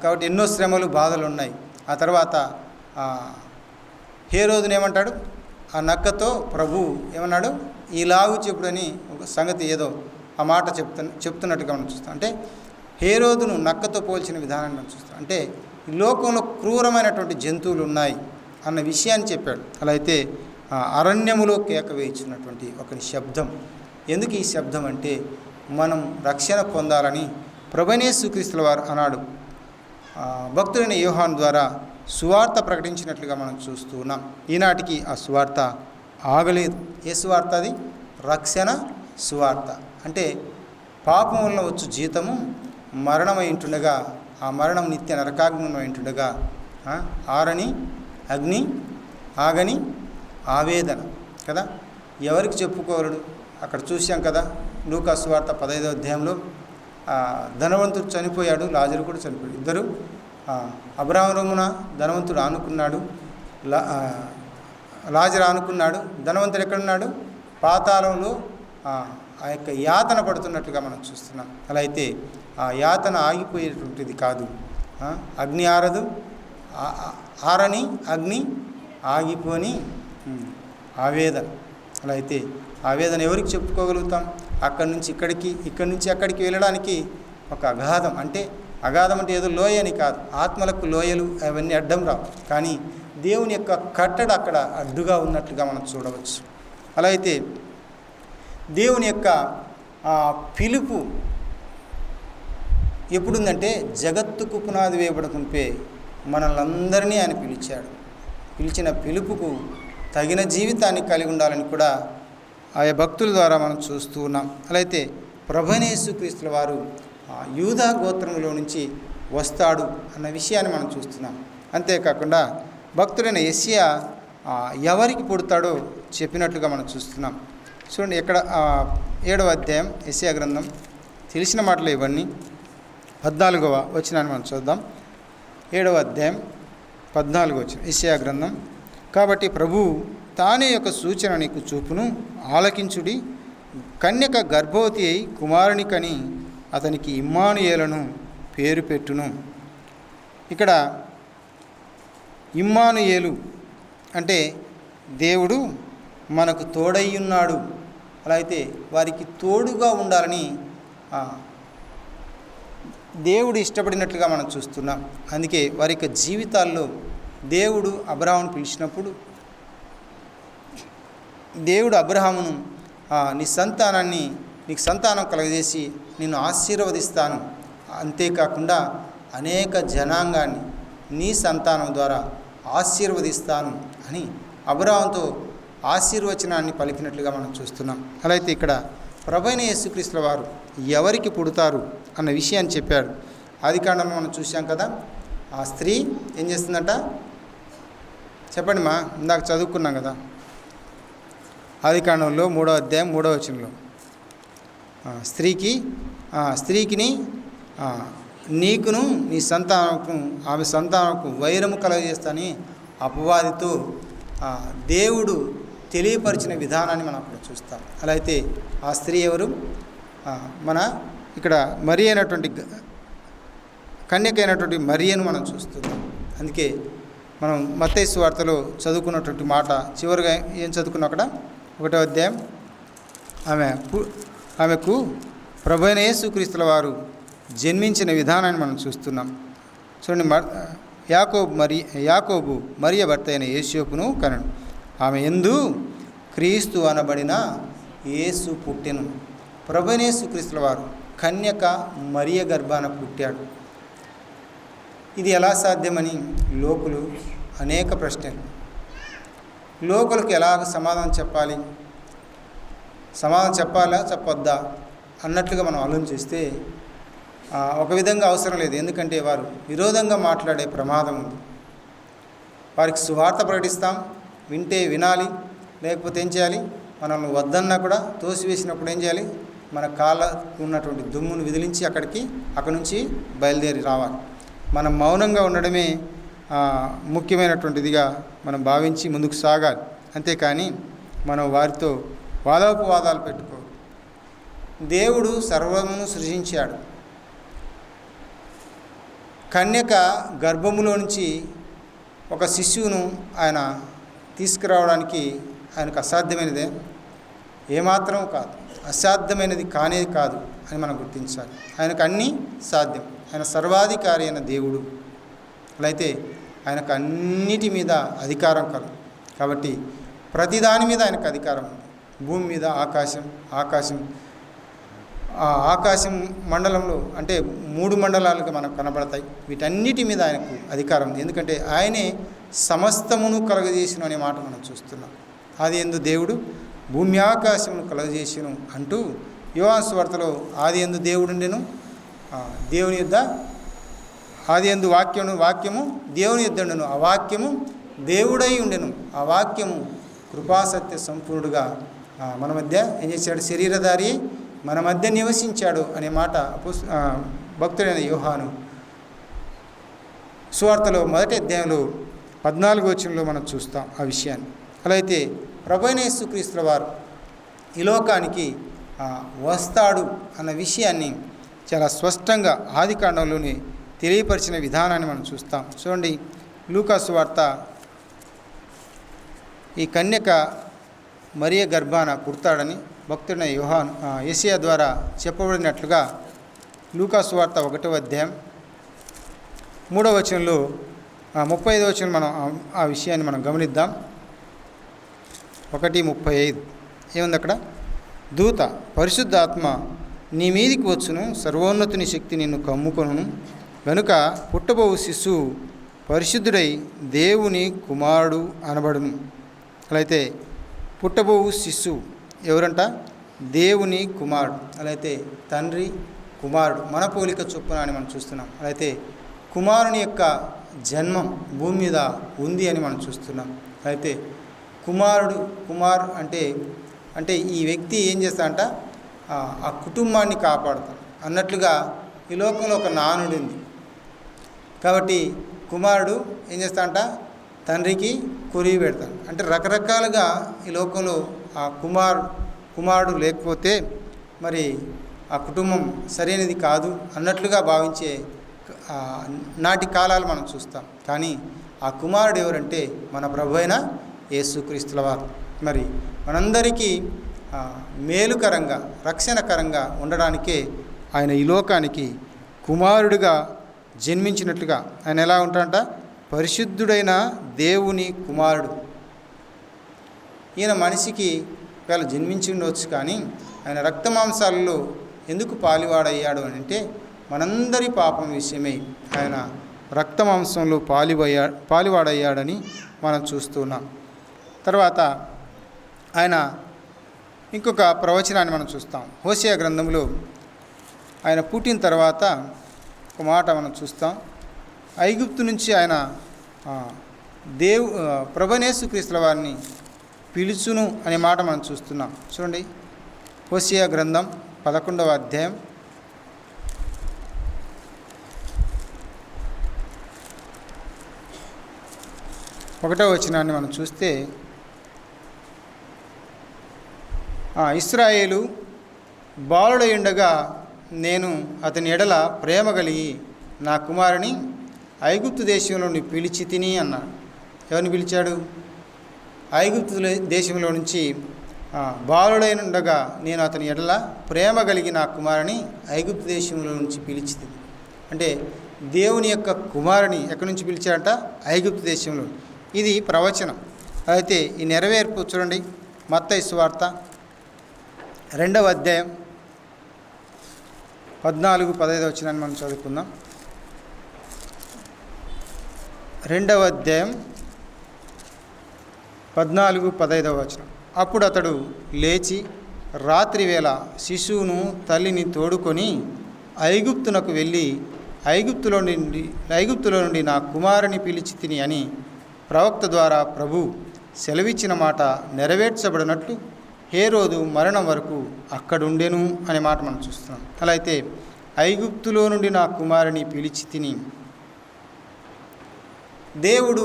కాబట్టి ఎన్నో శ్రమలు బాధలు ఉన్నాయి. ఆ తర్వాత హేరోదుని ఏమంటాడు? ఆ నక్కతో ప్రభు ఏమన్నాడు? ఈలాగు చెప్పుడని ఒక సంగతి ఏదో ఆ మాట చెప్తున్నట్టుగా మనం చూస్తాం. అంటే హేరోదును నక్కతో పోల్చిన విధానాన్ని మనం చూస్తాం. అంటే ఈ లోకంలో క్రూరమైనటువంటి జంతువులు ఉన్నాయి అన్న విషయాన్ని చెప్పాడు. అలా అయితే అరణ్యములో కేక వేయించినటువంటి ఒక శబ్దం. ఎందుకు ఈ శబ్దం అంటే మనం రక్షణ పొందాలని ప్రభువైన యేసుక్రీస్తు వారు అన్నాడు. భక్తుడైన యోహాను ద్వారా సువార్త ప్రకటించినట్లుగా మనం చూస్తూ ఉన్నాం. ఈనాటికి ఆ సువార్త ఆగలేదు. ఏ సువార్త అది? రక్షణ సువార్త. అంటే పాపం వలన వచ్చు జీతము మరణమై ఉంటుండగా, ఆ మరణం నిత్య నరకాగ్నిమై ఉంటుండగా ఆరని అగ్ని ఆగని ఆవేదన కదా. ఎవరికి చెప్పుకోగలడు? అక్కడ చూసాం కదా లూకా సువార్త 15వ అధ్యాయంలో ధనవంతుడు చనిపోయాడు, లాజరు కూడా చనిపోయాడు. ఇద్దరు అబ్రాహాము రొమ్మున ధనవంతుడు ఆనుకున్నాడు, లాజరు ఆనుకున్నాడు. ధనవంతుడు ఎక్కడున్నాడు? పాతాళంలో ఆ యొక్క యాతన పడుతున్నట్లుగా మనం చూస్తున్నాం. అలా అయితే ఆ యాతన ఆగిపోయేటువంటిది కాదు. అగ్ని ఆరదు, ఆరని అగ్ని ఆగిపోని ఆవేదన. అలా అయితే ఆవేదన ఎవరికి చెప్పుకోగలుగుతాం? అక్కడి నుంచి ఇక్కడికి, ఇక్కడి నుంచి అక్కడికి వెళ్ళడానికి ఒక అగాధం. అంటే అగాధం అంటే ఏదో లోయ అని కాదు. ఆత్మలకు లోయలు అవన్నీ అడ్డం రావు. కానీ దేవుని యొక్క కట్టడ అక్కడ అడ్డుగా ఉన్నట్లుగా మనం చూడవచ్చు. అలా అయితే దేవుని యొక్క పిలుపు ఎప్పుడుందంటే జగత్తుకు పునాది వేయబడకుంపే మనల్ని ఆయన పిలిచాడు. పిలిచిన పిలుపుకు తగిన జీవితాన్ని కలిగి ఉండాలని కూడా ఆయా భక్తుల ద్వారా మనం చూస్తూ ఉన్నాం. అలా అయితే ప్రభువైన యేసుక్రీస్తుల వారు యూదా గోత్రంలో నుంచి వస్తాడు అన్న విషయాన్ని మనం చూస్తున్నాం. అంతేకాకుండా భక్తుడైన యెషయా ఎవరికి పుడతాడో చెప్పినట్లుగా మనం చూస్తున్నాం. చూడండి, ఇక్కడ 7వ అధ్యాయం యెషయా గ్రంథం. తెలిసిన మాటలు ఇవన్నీ. 14వ వచనాన్ని మనం చూద్దాం. 7వ అధ్యాయం 14వ వచనం యెషయా గ్రంథం. కాబట్టి ప్రభువు తానే యొక్క సూచన నీకు చూపును, ఆలకించుడి. కన్యక గర్భవతి అయి కుమారుని కని అతనికి ఇమ్మానుయేలును పేరు పెట్టును. ఇక్కడ ఇమ్మానుయేలు అంటే దేవుడు మనకు తోడయ్యున్నాడు. అలా అయితే వారికి తోడుగా ఉండాలని దేవుడు ఇష్టపడినట్లుగా మనం చూస్తున్నాం. అందుకే వారి యొక్క జీవితాల్లో దేవుడు అబ్రహామును పిలిచినప్పుడు దేవుడు అబ్రహామును నీకు సంతానం కలగజేసి నిన్ను ఆశీర్వదిస్తాను, అంతేకాకుండా అనేక జనాంగాన్ని నీ సంతానం ద్వారా ఆశీర్వదిస్తాను అని అబ్రహాముతో ఆశీర్వచనాన్ని పలికినట్లుగా మనం చూస్తున్నాం. అలా అయితే ఇక్కడ ప్రభువైన యేసుక్రీస్తుల వారు ఎవరికి పుడతారు అన్న విషయాన్ని చెప్పాడు. ఆదికాండంలో మనం చూసాం కదా, ఆ స్త్రీ ఏం చేస్తుందంట చెప్పండి మా, ఇందాక చదువుకున్నాం కదా ఆదికాండంలో 3వ అధ్యాయం 3వ వచనంలో స్త్రీకిని నీకును నీ సంతానకు ఆమె సంతానకు వైరము కలగజేస్తానని అపవాదితో దేవుడు తెలియపరిచిన విధానాన్ని మనం అక్కడ చూస్తాం. అలా అయితే ఆ స్త్రీ ఎవరు? మన ఇక్కడ మరి అయినటువంటి కన్యకైనటువంటి మరియను మనం చూస్తున్నాం. అందుకే మనం మత్తయి సువార్తలో చదువుకున్నటువంటి మాట చివరిగా ఏం చదువుకున్నాం అక్కడ 1వ అధ్యాయం ఆమెకు ప్రభువైన యేసుక్రీస్తుల వారు జన్మించిన విధానాన్ని మనం చూస్తున్నాం. చూడండి, యాకోబు మరియ భర్త అయిన యేసోపును కనెను. ఆమె యందు క్రీస్తు అనబడిన యేసు పుట్టెను. ప్రభువైన యేసుక్రీస్తుల వారు కన్యక మరియ గర్భాన పుట్టాడు. ఇది ఎలా సాధ్యమని లోకులు అనేక ప్రశ్నలు. లోకులకు ఎలా సమాధానం చెప్పాలి, సమాధానం చెప్పాలా చెప్పొద్దా అన్నట్లుగా మనం ఆలోచిస్తే ఒక విధంగా అవసరం లేదు. ఎందుకంటే వారు విరోధంగా మాట్లాడే ప్రమాదం ఉంది. వారికి సువార్త ప్రకటిస్తాం, వింటే వినాలి, లేకపోతే ఏం చేయాలి, మనల్ని వద్దన్నా కూడా తోసివేసినప్పుడు ఏం చేయాలి, మన కాళ్ళ ఉన్నటువంటి దుమ్మును విదిలించి అక్కడి నుంచి బయలుదేరి రావాలి. మనం మౌనంగా ఉండడమే ముఖ్యమైనటువంటిదిగా మనం భావించి ముందుకు సాగాలి. అంతేకాని మనం వారితో వాదోపవాదాలు పెట్టుకోవాలి. దేవుడు సర్వమును సృజించాడు. కన్యక గర్భములో నుంచి ఒక శిశువును ఆయన తీసుకురావడానికి ఆయనకు అసాధ్యమైనదే ఏమాత్రం కాదు, అసాధ్యమైనది కానేది కాదు అని మనం గుర్తించాలి. ఆయనకు అన్నీ సాధ్యం. ఆయన సర్వాధికారి అయిన దేవుడు. అలా అయితే ఆయనకు అన్నిటి మీద అధికారం కలదు. కాబట్టి ప్రతిదాని మీద ఆయనకు అధికారం ఉంది. భూమి మీద ఆకాశం మండలంలో అంటే 3 మండలాలుగా మనకు కనబడతాయి. వీటన్నిటి మీద ఆయనకు అధికారం ఉంది. ఎందుకంటే ఆయనే సమస్తమును కలగజేసిన అనే మాట మనం చూస్తున్నాం. ఆది యందు దేవుడు భూమి ఆకాశమును కలగజేసిను అంటూ యోహాను సువార్తలో ఆది యందు దేవుడుండెను, దేవుని యొద్ద ఆది యందు వాక్యము దేవుని యొద్ద ఉండెను, ఆ వాక్యము దేవుడై ఉండెను, ఆ వాక్యము కృపాసత్య సంపూర్ణుడుగా మన మధ్య ఏం చేశాడు, శరీరధారి మన మధ్య నివసించాడు అనే మాట భక్తుడైన యోహాను సువార్తలో 1వ అధ్యాయంలో 14వ వచనంలో మనం చూస్తాం ఆ విషయాన్ని. అలా అయితే ప్రభువైన యేసుక్రీస్తుల వారు ఈ లోకానికి వస్తాడు అన్న విషయాన్ని చాలా స్పష్టంగా ఆదికాండంలోనే తెలియపరిచిన విధానాన్ని మనం చూస్తాం. చూడండి, లూకా సువార్త ఈ కన్యక మరియ గర్భాన పుడతాడని భక్తుడైన యోహాను యెషయా ద్వారా చెప్పబడినట్లుగా లూకా సువార్త 1వ అధ్యాయం 3వ వచనంలో 35వ వచనం మనం ఆ విషయాన్ని మనం గమనిద్దాం. 1:35 ఏముంది అక్కడ? దూత పరిశుద్ధాత్మ నీ మీదికి వచ్చును, సర్వోన్నతుని శక్తి నిన్ను కమ్ముకొనును, గనుక పుట్టబోవు శిశువు పరిశుద్ధుడై దేవుని కుమారుడు అనబడును. అలా అయితే పుట్టబోవు శిశువు ఎవరంట? దేవుని కుమారుడు. అలా అయితే తండ్రి కుమారుడు మన పోలిక చొప్పున అని మనం చూస్తున్నాం. అలా అయితే కుమారుని యొక్క జన్మం భూమి మీద ఉంది అని మనం చూస్తున్నాం. అయితే కుమార్ అంటే ఈ వ్యక్తి ఏం చేస్తాడంట, ఆ కుటుంబాన్ని కాపాడుతాడు అన్నట్లుగా ఈ లోకంలో ఒక నానుడు ఉంది. కాబట్టి కుమారుడు ఏం చేస్తాడంట, తండ్రికి కొరివి పెడతాడు. అంటే రకరకాలుగా ఈ లోకంలో ఆ కుమారుడు లేకపోతే మరి ఆ కుటుంబం సరైనది కాదు అన్నట్లుగా భావించే నాటి కాలాలు మనం చూస్తాం. కానీ ఆ కుమారుడు ఎవరంటే మన ప్రభువైన యేసుక్రీస్తుల వారు. మరి మనందరికీ మేలుకరంగా రక్షణకరంగా ఉండడానికే ఆయన ఈ లోకానికి కుమారుడిగా జన్మించినట్లుగా ఆయన ఎలా ఉంటాడంట? పరిశుద్ధుడైన దేవుని కుమారుడు. ఈయన మనిషికి ఒకవేళ జన్మించి ఉండవచ్చు, కానీ ఆయన రక్తమాంసాలలో ఎందుకు పాలివాడయ్యాడు అని అంటే మనందరి పాపం విషయమై ఆయన రక్తమాంసంలో పాలివాడయ్యాడని మనం చూస్తున్నాం. తర్వాత ఆయన ఇంకొక ప్రవచనాన్ని మనం చూస్తాం. హోషేయ గ్రంథంలో ఆయన పుట్టిన తర్వాత ఒక మాట మనం చూస్తాం. ఐగుప్తు నుంచి ఆయన ప్రభునేసుక్రీస్తుల వారిని పిలుచును అనే మాట మనం చూస్తున్నాం. చూడండి, హోషేయ గ్రంథం 11వ అధ్యాయం 1వ వచనాన్ని మనం చూస్తే, ఇశ్రాయేలు బాలుడయుండగా నేను అతని ఎడల ప్రేమ కలిగి నా కుమారుని ఐగుప్తు దేశంలో నుండి పిలిచి తిని అన్నాడు. ఎవరిని పిలిచాడు? ఐగుప్తు దేశంలో నుంచి బాలుడైనుండగా నేను అతని ఎడల ప్రేమ కలిగి నా కుమారుని ఐగుప్తు దేశంలో నుంచి పిలిచి తిని. అంటే దేవుని యొక్క కుమారుని ఎక్కడి నుంచి పిలిచాడంట? ఐగుప్తు దేశంలో. ఇది ప్రవచనం. అయితే ఈ నెరవేర్పు చూడండి, మత్తయి సువార్త 2వ అధ్యాయం 14-15 వచనాన్ని మనం చదువుకుందాం. 2వ అధ్యాయం 14-15 వచనం. అప్పుడు అతడు లేచి రాత్రివేళ శిశువును తల్లిని తోడుకొని ఐగుప్తునకు వెళ్ళి ఐగుప్తులో నుండి నా కుమారుని పిలిచి తిని అని ప్రవక్త ద్వారా ప్రభు సెలవిచ్చిన మాట నెరవేర్చబడినట్లు హేరోదు మరణం వరకు అక్కడుండెను అనే మాట మనం చూస్తున్నాం. అలా అయితే ఐగుప్తులో నుండి నా కుమారుని పిలిచి తిని, దేవుడు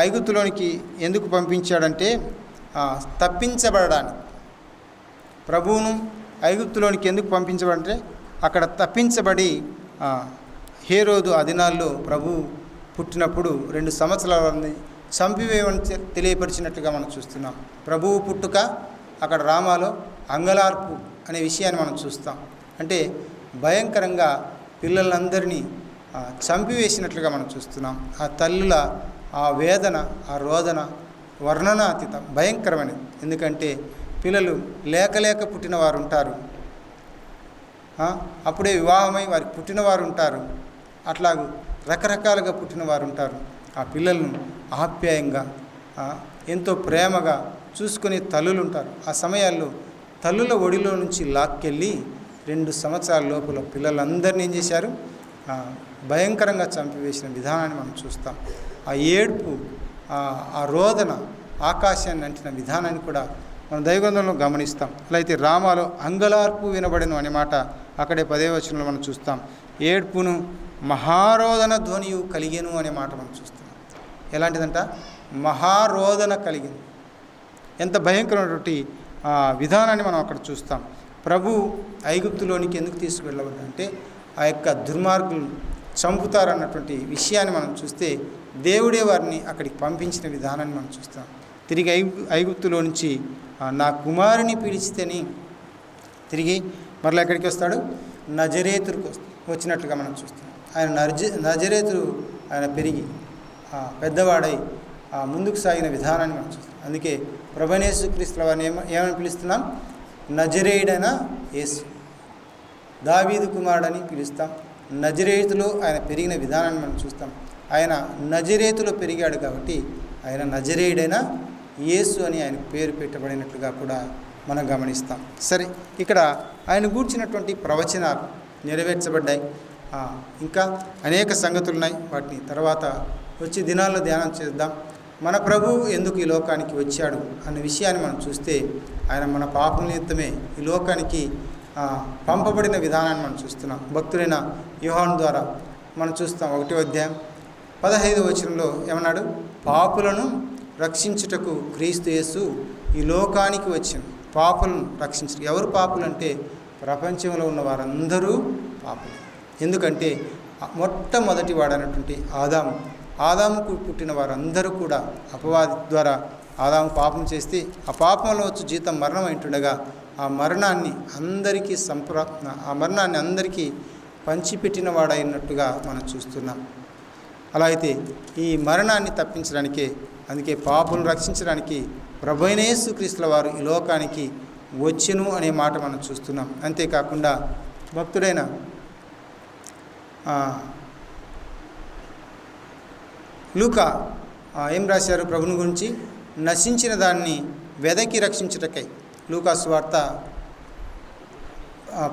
ఐగుప్తులోనికి ఎందుకు పంపించాడంటే తప్పించబడడానికి. ప్రభువును ఐగుప్తులోనికి ఎందుకు పంపించబడంటే అక్కడ తప్పించబడి హేరోదు ఆ దినాల్లో ప్రభు పుట్టినప్పుడు 2 సంవత్సరాలని చంపివేయమని తెలియపరిచినట్లుగా మనం చూస్తున్నాం. ప్రభువు పుట్టుక అక్కడ రామాలో అంగలార్పు అనే విషయాన్ని మనం చూస్తాం. అంటే భయంకరంగా పిల్లలందరినీ చంపివేసినట్లుగా మనం చూస్తున్నాం. ఆ తల్లుల ఆ వేదన, ఆ రోదన వర్ణనాతీతం, భయంకరమైనది. ఎందుకంటే పిల్లలు లేక పుట్టిన వారు ఉంటారు, అప్పుడే వివాహమై వారికి పుట్టినవారు ఉంటారు, అట్లాగూ రకరకాలుగా పుట్టిన వారు ఉంటారు. ఆ పిల్లలను ఆప్యాయంగా ఎంతో ప్రేమగా చూసుకునే తల్లులు ఉంటారు. ఆ సమయాల్లో తల్లుల ఒడిలో నుంచి లాక్కెళ్ళి 2 సంవత్సరాల లోపల పిల్లలందరినీ ఏం చేశారు? భయంకరంగా చంపివేసిన విధానాన్ని మనం చూస్తాం. ఆ ఏడ్పు, ఆ రోదన ఆకాశాన్ని అంటిన విధానాన్ని కూడా మనం దైవగ్రంథంలో గమనిస్తాం. అలా అయితే రామాలో అంగలార్పు వినబడెను అనే మాట అక్కడే 10వ వచనంలో మనం చూస్తాం. ఏడ్పును మహారోదన ధ్వనియు కలిగెను అనే మాట మనం చూస్తాం. ఎలాంటిదంట? మహారోదన కలిగెను. ఎంత భయంకరమైనటువంటి విధానాన్ని మనం అక్కడ చూస్తాం. ప్రభు ఐగుప్తులోనికి ఎందుకు తీసుకువెళ్ళబడ్డంటే ఆ యొక్క దుర్మార్గులు చంపుతారన్నటువంటి విషయాన్ని మనం చూస్తే దేవుడే వారిని అక్కడికి పంపించిన విధానాన్ని మనం చూస్తాం. తిరిగి ఐగుప్తులో నుంచి నా కుమారుని పిలిచితేని తిరిగి మరలా ఎక్కడికి వస్తాడు? నజరేతుకు వచ్చినట్లుగా మనం చూస్తాం. ఆయన నజరేతు ఆయన పెరిగి పెద్దవాడై ముందుకు సాగిన విధానాన్ని మనం చూస్తాం. అందుకే ప్రభుయేసుక్రీస్తుల వారిని ఏమని పిలుస్తున్నాం? నజరేయుడైన యేసు, దావీదు కుమారుడని పిలుస్తాం. నజరేతులో ఆయన పెరిగిన విధానాన్ని మనం చూస్తాం. ఆయన నజరేతులో పెరిగాడు కాబట్టి ఆయన నజరేయుడైన యేసు అని ఆయన పేరు పెట్టబడినట్లుగా కూడా మనం గమనిస్తాం. సరే, ఇక్కడ ఆయన గూర్చినటువంటి ప్రవచనాలు నెరవేర్చబడ్డాయి. ఇంకా అనేక సంగతులు ఉన్నాయి. వాటిని తర్వాత వచ్చే దినాల్లో ధ్యానం చేద్దాం. మన ప్రభువు ఎందుకు ఈ లోకానికి వచ్చాడు అన్న విషయాన్ని మనం చూస్తే ఆయన మన పాపం నిమిత్తమే ఈ లోకానికి పంపబడిన విధానాన్ని మనం చూస్తున్నాం. భక్తుడైన యోహాను ద్వారా మనం చూస్తాం. 1వ అధ్యాయం 15వ వచనంలో ఏమన్నాడు? పాపులను రక్షించుటకు క్రీస్తు యేసు ఈ లోకానికి వచ్చాను. పాపులను రక్షించు. ఎవరు పాపులు అంటే ప్రపంచంలో ఉన్న వారందరూ పాపులు. ఎందుకంటే మొట్టమొదటి వాడైనటువంటి ఆదాముకు పుట్టిన వారందరూ కూడా అపవాది ద్వారా ఆదాము పాపం చేస్తే ఆ పాపంలో వచ్చి జీతం మరణం అయింటుండగా ఆ మరణాన్ని అందరికీ పంచిపెట్టిన వాడైనట్టుగా మనం చూస్తున్నాం. అలా అయితే ఈ మరణాన్ని తప్పించడానికే, అందుకే పాపులను రక్షించడానికి ప్రభువైన యేసుక్రీస్తుల వారు ఈ లోకానికి వచ్చెను అనే మాట మనం చూస్తున్నాం. అంతేకాకుండా భక్తుడైన లూకా ఏం రాశారు ప్రభుని గురించి? నశించిన దాన్ని వెదకి రక్షించుటకై. లూకా సువార్త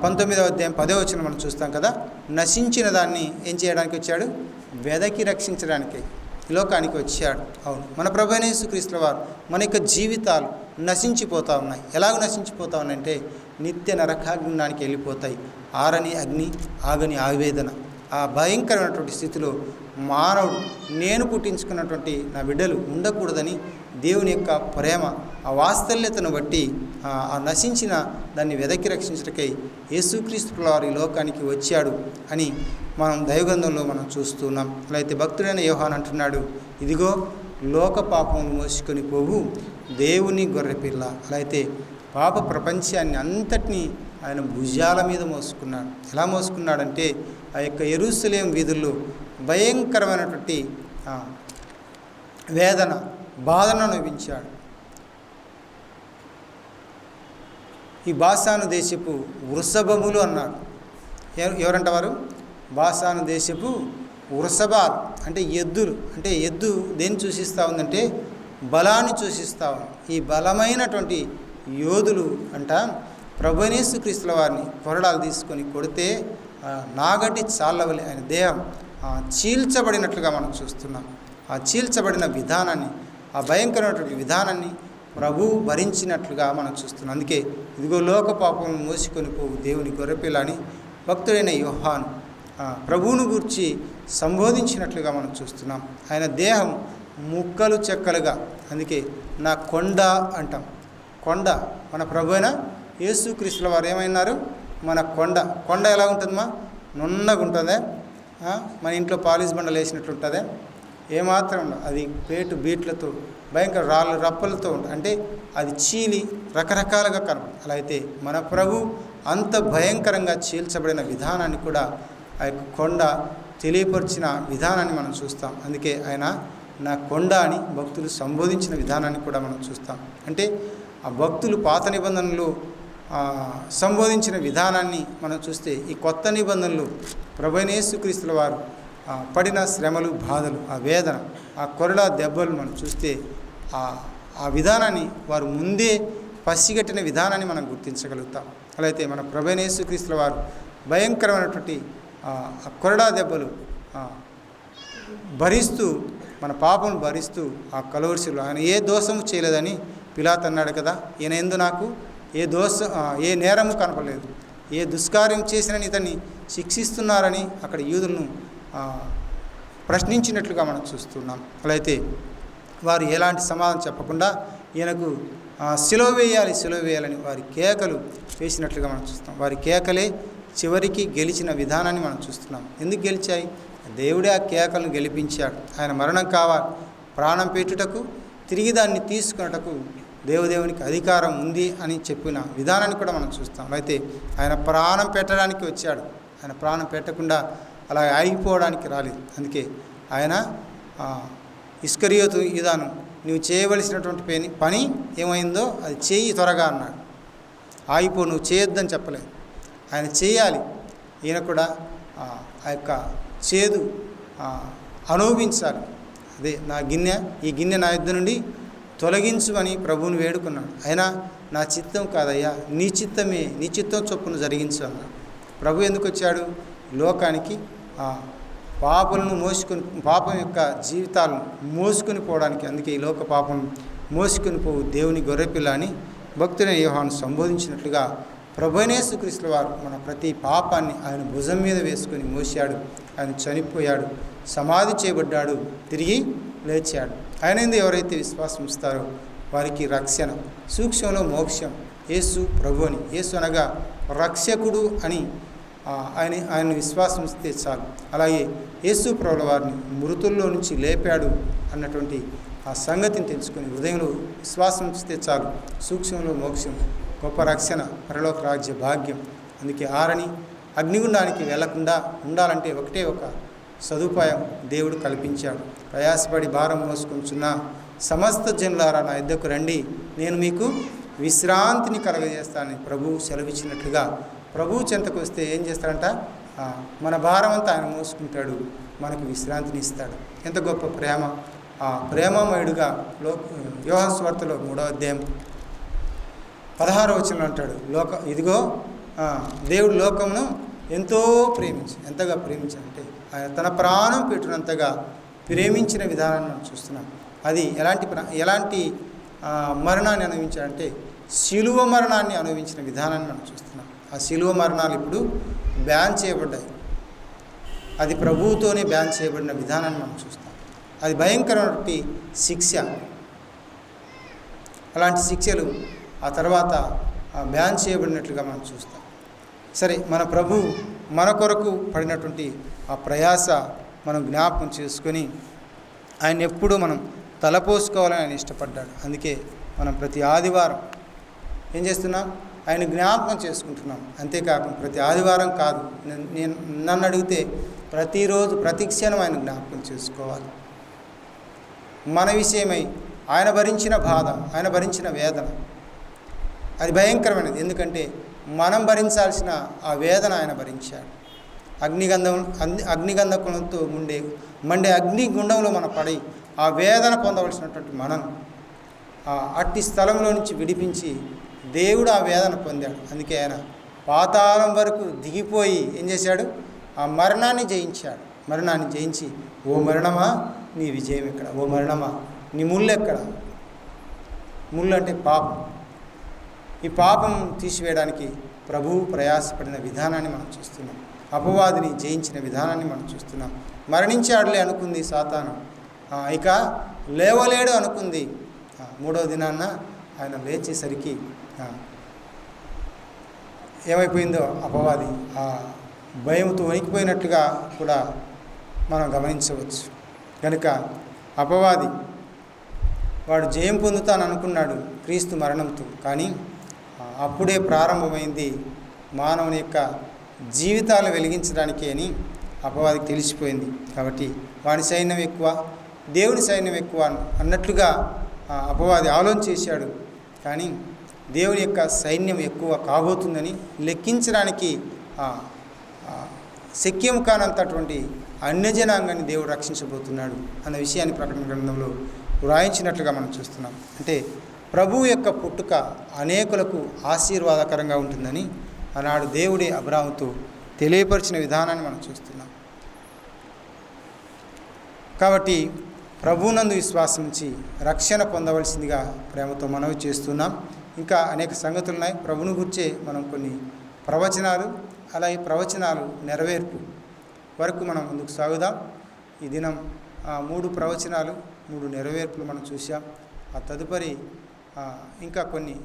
19వ అధ్యాయం 10వ వచనం మనం చూస్తాం కదా. నశించిన దాన్ని ఏం చేయడానికి వచ్చాడు? వెదకి రక్షించడానికి ఈ లోకానికి వచ్చాడు. అవును, మన ప్రభువైన యేసుక్రీస్తుల వారు మన యొక్క జీవితాలు నశించిపోతూ ఉన్నాయి. ఎలాగ నశించిపోతా ఉన్నాయంటే నిత్య నరకాగ్నికి వెళ్ళిపోతాయి. ఆరని అగ్ని, ఆగని ఆవేదన, ఆ భయంకరమైనటువంటి స్థితిలో మానవుడు నేను పుట్టించుకున్నటువంటి నా బిడ్డలు ఉండకూడదని దేవుని యొక్క ప్రేమ, ఆ వాత్సల్యతను బట్టి ఆ నశించిన దాన్ని వెదకి రక్షించటకై యేసుక్రీస్తు వారు ఈ లోకానికి వచ్చాడు అని మనం దైవగ్రంథంలో మనం చూస్తున్నాం. అలా అయితే భక్తుడైన యోహాను అంటున్నాడు, ఇదిగో లోక పాపమును మోసుకొని పోవు దేవుని గొర్రెపిల్ల. అలా అయితే పాప ప్రపంచాన్ని అంతటినీ ఆయన భుజాల మీద మోసుకున్నాడు. ఎలా మోసుకున్నాడంటే ఆ యొక్క యెరూషలేము వీధుల్లో భయంకరమైనటువంటి వేదన, బాధను అనుభవించాడు. ఈ బాషాను దేశపు వృషభములు అన్నాడు. ఎవరంట వారు? బాషాను దేశపు వృషభాలు అంటే ఎద్దులు. అంటే ఎద్దు దేన్ని సూచిస్తూ ఉందంటే బలాన్ని సూచిస్తూ ఉంది. ఈ బలమైనటువంటి యోధులు అంట ప్రభువైన యేసుక్రీస్తుల వారిని కొరడాలు తీసుకొని కొడితే నాగటి చాలవలి ఆయన దేహం చీల్చబడినట్లుగా మనం చూస్తున్నాం. ఆ చీల్చబడిన విధానాన్ని, ఆ భయంకరమైనటువంటి విధానాన్ని ప్రభువు భరించినట్లుగా మనం చూస్తున్నాం. అందుకే ఇదిగో లోక పాపములను మోసుకొని పోవు దేవుని గొర్రెపిల్ల అని భక్తుడైన యోహాను ప్రభువును గూర్చి సంబోధించినట్లుగా మనం చూస్తున్నాం. ఆయన దేహం ముక్కలు చెక్కలుగా, అందుకే నా కొండ అంటాం. కొండ మన ప్రభువైన యేసుక్రీస్తుల వారు ఏమైనారు? మన కొండ. కొండ ఎలా ఉంటుందమ్మా? నున్నగా ఉంటుందే. మన ఇంట్లో పాలిష్ బండలు వేసినట్లు ఉంటుందే? ఏమాత్రం ఉండదు. అది పేటు బీట్లతో, భయంకర రాళ్ళు రప్పలతో ఉంటుంది. అంటే అది చీలి రకరకాలుగా కనపడుతుంది. అలా అయితే మన ప్రభు అంత భయంకరంగా చీల్చబడిన విధానాన్ని కూడా ఆ యొక్క కొండ తెలియపరిచిన విధానాన్ని మనం చూస్తాం. అందుకే ఆయన నా కొండ అని భక్తులు సంబోధించిన విధానాన్ని కూడా మనం చూస్తాం. అంటే ఆ భక్తులు పాత నిబంధనలు సంబోధించిన విధానాన్ని మనం చూస్తే ఈ కొత్త నిబంధనలు ప్రభువైన యేసుక్రీస్తుల వారు పడిన శ్రమలు, బాధలు, ఆ వేదన, ఆ కొరడా దెబ్బలు మనం చూస్తే ఆ విధానాన్ని వారు ముందే పసిగట్టిన విధానాన్ని మనం గుర్తించగలుగుతాం. అలా అయితే మన ప్రభువైన యేసుక్రీస్తుల వారు భయంకరమైనటువంటి ఆ కొరడా దెబ్బలు భరిస్తూ, మన పాపం భరిస్తూ ఆ కలువరిశిలో ఆయన ఏ దోషము చేయలేదని పిలాతు అన్నాడు కదా. ఈయన యందు నాకు ఏ నేరము కనపడలేదు, ఏ దుష్కార్యం చేసినని ఇతన్ని శిక్షిస్తున్నారని అక్కడ యూదులను ప్రశ్నించినట్లుగా మనం చూస్తున్నాం. అలా అయితే వారు ఎలాంటి సమాధానం చెప్పకుండా ఈయనకు సిలువ వేయాలని వారి కేకలు వేసినట్లుగా మనం చూస్తాం. వారి కేకలే చివరికి గెలిచిన విధానాన్ని మనం చూస్తున్నాం. ఎందుకు గెలిచాయి? దేవుడే ఆ కేకలను గెలిపించాడు. ఆయన మరణం కావాలి, ప్రాణం పెట్టుటకు, తిరిగి దాన్ని తీసుకున్నటకు దేవునికి అధికారం ఉంది అని చెప్పిన విధానాన్ని కూడా మనం చూస్తాం. అయితే ఆయన ప్రాణం పెట్టడానికి వచ్చాడు. ఆయన ప్రాణం పెట్టకుండా అలా ఆగిపోవడానికి రాలేదు. అందుకే ఆయన ఇస్కరియోతు యూదాను, నువ్వు చేయవలసినటువంటి పని ఏమైందో అది చేయి త్వరగా అన్నాడు. ఆగిపో, నువ్వు చేయొద్దని చెప్పలేదు, ఆయన చేయాలి. ఈయన కూడా ఆ యొక్క చేదు అనుభవించాలి. అదే ఈ గిన్నె నా యుద్ధ నుండి తొలగించు అని ప్రభువుని వేడుకున్నాడు. అయినా నా చిత్తం కాదయ్యా, నీ చిత్తం చొప్పున జరిగించు అన్నాడు. ప్రభు ఎందుకు వచ్చాడు? లోకానికి పాపలను పాపం యొక్క జీవితాలను మోసుకొని పోవడానికి. అందుకే ఈ లోక పాపం మోసుకొని పోవు దేవుని గొర్రెపిల్ల అని భక్తుడైన యోహాను సంబోధించినట్లుగా ప్రభువైన యేసుక్రీస్తుల వారు మన ప్రతి పాపాన్ని ఆయన భుజం మీద వేసుకొని మోసాడు. ఆయన చనిపోయాడు, సమాధి చేయబడ్డాడు, తిరిగి లేచాడు. ఆయన యందు ఎవరైతే విశ్వాసం ఇస్తారో వారికి రక్షణ, సూక్ష్మంలో యేసు ప్రభు అని. యేసు అనగా రక్షకుడు అని ఆయన విశ్వాసం ఇస్తే చాలు. అలాగే యేసు ప్రభుల వారిని మృతుల్లో నుంచి లేపాడు అన్నటువంటి ఆ సంగతిని తెలుసుకొని హృదయంలో విశ్వాసం ఇస్తే చాలు. సూక్ష్మంలో మోక్షం, గొప్ప రక్షణ, పరలోక రాజ్య భాగ్యం. అందుకే ఆరని అగ్నిగుండానికి వెళ్లకుండా ఉండాలంటే ఒకటే ఒక సదుపాయం దేవుడు కల్పించాడు. ప్రయాసపడి భారం మోసుకుంటున్న సమస్త జనులారా నా యొద్దకు రండి, నేను మీకు విశ్రాంతిని కలగజేస్తానని ప్రభువు సెలవిచ్చినట్లుగా ప్రభువు చెంతకు వస్తే ఏం చేస్తాడంట? మన భారం అంతా ఆయన మోసుకుంటాడు, మనకు విశ్రాంతిని ఇస్తాడు. ఎంత గొప్ప ప్రేమ! ప్రేమమయుడుగా యోహాను సువార్తలో 3వ అధ్యాయం 16వ వచనంలో అంటాడు, ఇదిగో దేవుడు లోకమును ఎంతో ఎంతగా ప్రేమించాలంటే ఆయన తన ప్రాణం పెట్టునంతగా ప్రేమించిన విధానాన్ని మనం చూస్తున్నాం. అది ఎలాంటి మరణాన్ని అనుభవించాడంటే శిలువ మరణాన్ని అనుభవించిన విధానాన్ని మనం చూస్తున్నాం. ఆ శిలువ మరణాలు ఇప్పుడు బ్యాన్ చేయబడ్డాయి. అది ప్రభువుతోనే బ్యాన్ చేయబడిన విధానాన్ని మనం చూస్తాం. అది భయంకరమైన శిక్ష. అలాంటి శిక్షలు ఆ తర్వాత బ్యాన్ చేయబడినట్లుగా మనం చూస్తాం. సరే, మన ప్రభు మన కొరకు పడినటువంటి ఆ ప్రయాస మనం జ్ఞాపకం చేసుకొని ఆయన ఎప్పుడూ మనం తలపోసుకోవాలని ఆయన ఇష్టపడ్డాడు. అందుకే మనం ప్రతి ఆదివారం ఏం చేస్తున్నాం? ఆయన జ్ఞాపకం చేసుకుంటున్నాం. అంతేకాకుండా ప్రతి ఆదివారం కాదు, నన్ను అడిగితే ప్రతిరోజు ప్రతి క్షణం ఆయన జ్ఞాపకం చేసుకోవాలి. మన విషయమై ఆయన భరించిన బాధ, ఆయన భరించిన వేదన అది భయంకరమైనది. ఎందుకంటే మనం భరించాల్సిన ఆ వేదన ఆయన భరించాడు. అగ్నిగంధకంతో మండే అగ్నిగుండంలో మనం పడి ఆ వేదన పొందవలసినటువంటి మనం అట్టి స్థలంలో నుంచి విడిపించి దేవుడు ఆ వేదన పొందాడు. అందుకే ఆయన పాతాళం వరకు దిగిపోయి ఏం చేశాడు? ఆ మరణాన్ని జయించాడు. మరణాన్ని జయించి, ఓ మరణమా నీ విజయం ఎక్కడ? ఓ మరణమా నీ ముళ్ళు ఎక్కడ? ముళ్ళు అంటే పాపం. ఈ పాపం తీసివేయడానికి ప్రభువు ప్రయాసపడిన విధానాన్ని మనం చూస్తున్నాం. అపవాదిని జయించిన విధానాన్ని మనం చూస్తున్నాం. మరణించాడులే అనుకుంది సాతాను, ఇక లేవలేడు అనుకుంది. 3వ దినాన్న ఆయన లేచేసరికి ఏమైపోయిందో అపవాది ఆ భయంతో వణికిపోయినట్టుగా కూడా మనం గమనించవచ్చు. కనుక అపవాది వాడు జయం పొందుతాను అనుకున్నాడు క్రీస్తు మరణంతో. కానీ అప్పుడే ప్రారంభమైంది మానవుని యొక్క జీవితాలు వెలిగించడానికి అని అపవాదికి తెలిసిపోయింది. కాబట్టి వాడి సైన్యం ఎక్కువ, దేవుని సైన్యం ఎక్కువ అన్నట్లుగా అపవాది ఆలోచన చేశాడు. కానీ దేవుని యొక్క సైన్యం ఎక్కువ కాబోతుందని లెక్కించడానికి శక్యం కానంతటువంటి అన్యజనాంగాన్ని దేవుడు రక్షించబోతున్నాడు అన్న విషయాన్ని ప్రకటన గ్రంథంలో వ్రాయించినట్లుగా మనం చూస్తున్నాం. అంటే ప్రభువు యొక్క పుట్టుక అనేకులకు ఆశీర్వాదకరంగా ఉంటుందని ఆనాడు దేవుడే అబ్రాహాముతో తెలియపరిచిన విధానాన్ని మనం చూస్తున్నాం. కాబట్టి ప్రభువునందు విశ్వాసం ఉంచి రక్షణ పొందవలసిందిగా ప్రేమతో మనవి చేస్తున్నాం. ఇంకా అనేక సంగతులు ఉన్నాయి. ప్రభువును గుర్చే మనం కొన్ని ప్రవచనాలు, అలాగే ప్రవచనాలు నెరవేర్పు వరకు మనం ముందుకు సాగుదాం. ఈ దినం 3 ప్రవచనాలు 3 నెరవేర్పులు మనం చూసాం. ఆ తదుపరి ఇంకా కొన్ని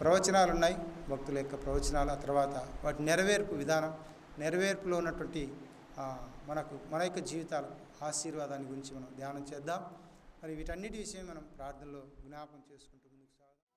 ప్రవచనాలు ఉన్నాయి, భక్తుల యొక్క ప్రవచనాలు. ఆ తర్వాత వాటి నెరవేర్పు విధానం, నెరవేర్పులో ఉన్నటువంటి మన యొక్క జీవితాల ఆశీర్వాదాన్ని గురించి మనం ధ్యానం చేద్దాం. మరి వీటన్నిటి విషయం మనం ప్రార్థనలో జ్ఞాపకం చేసుకుంటూ ముందుకు సాగుదాం.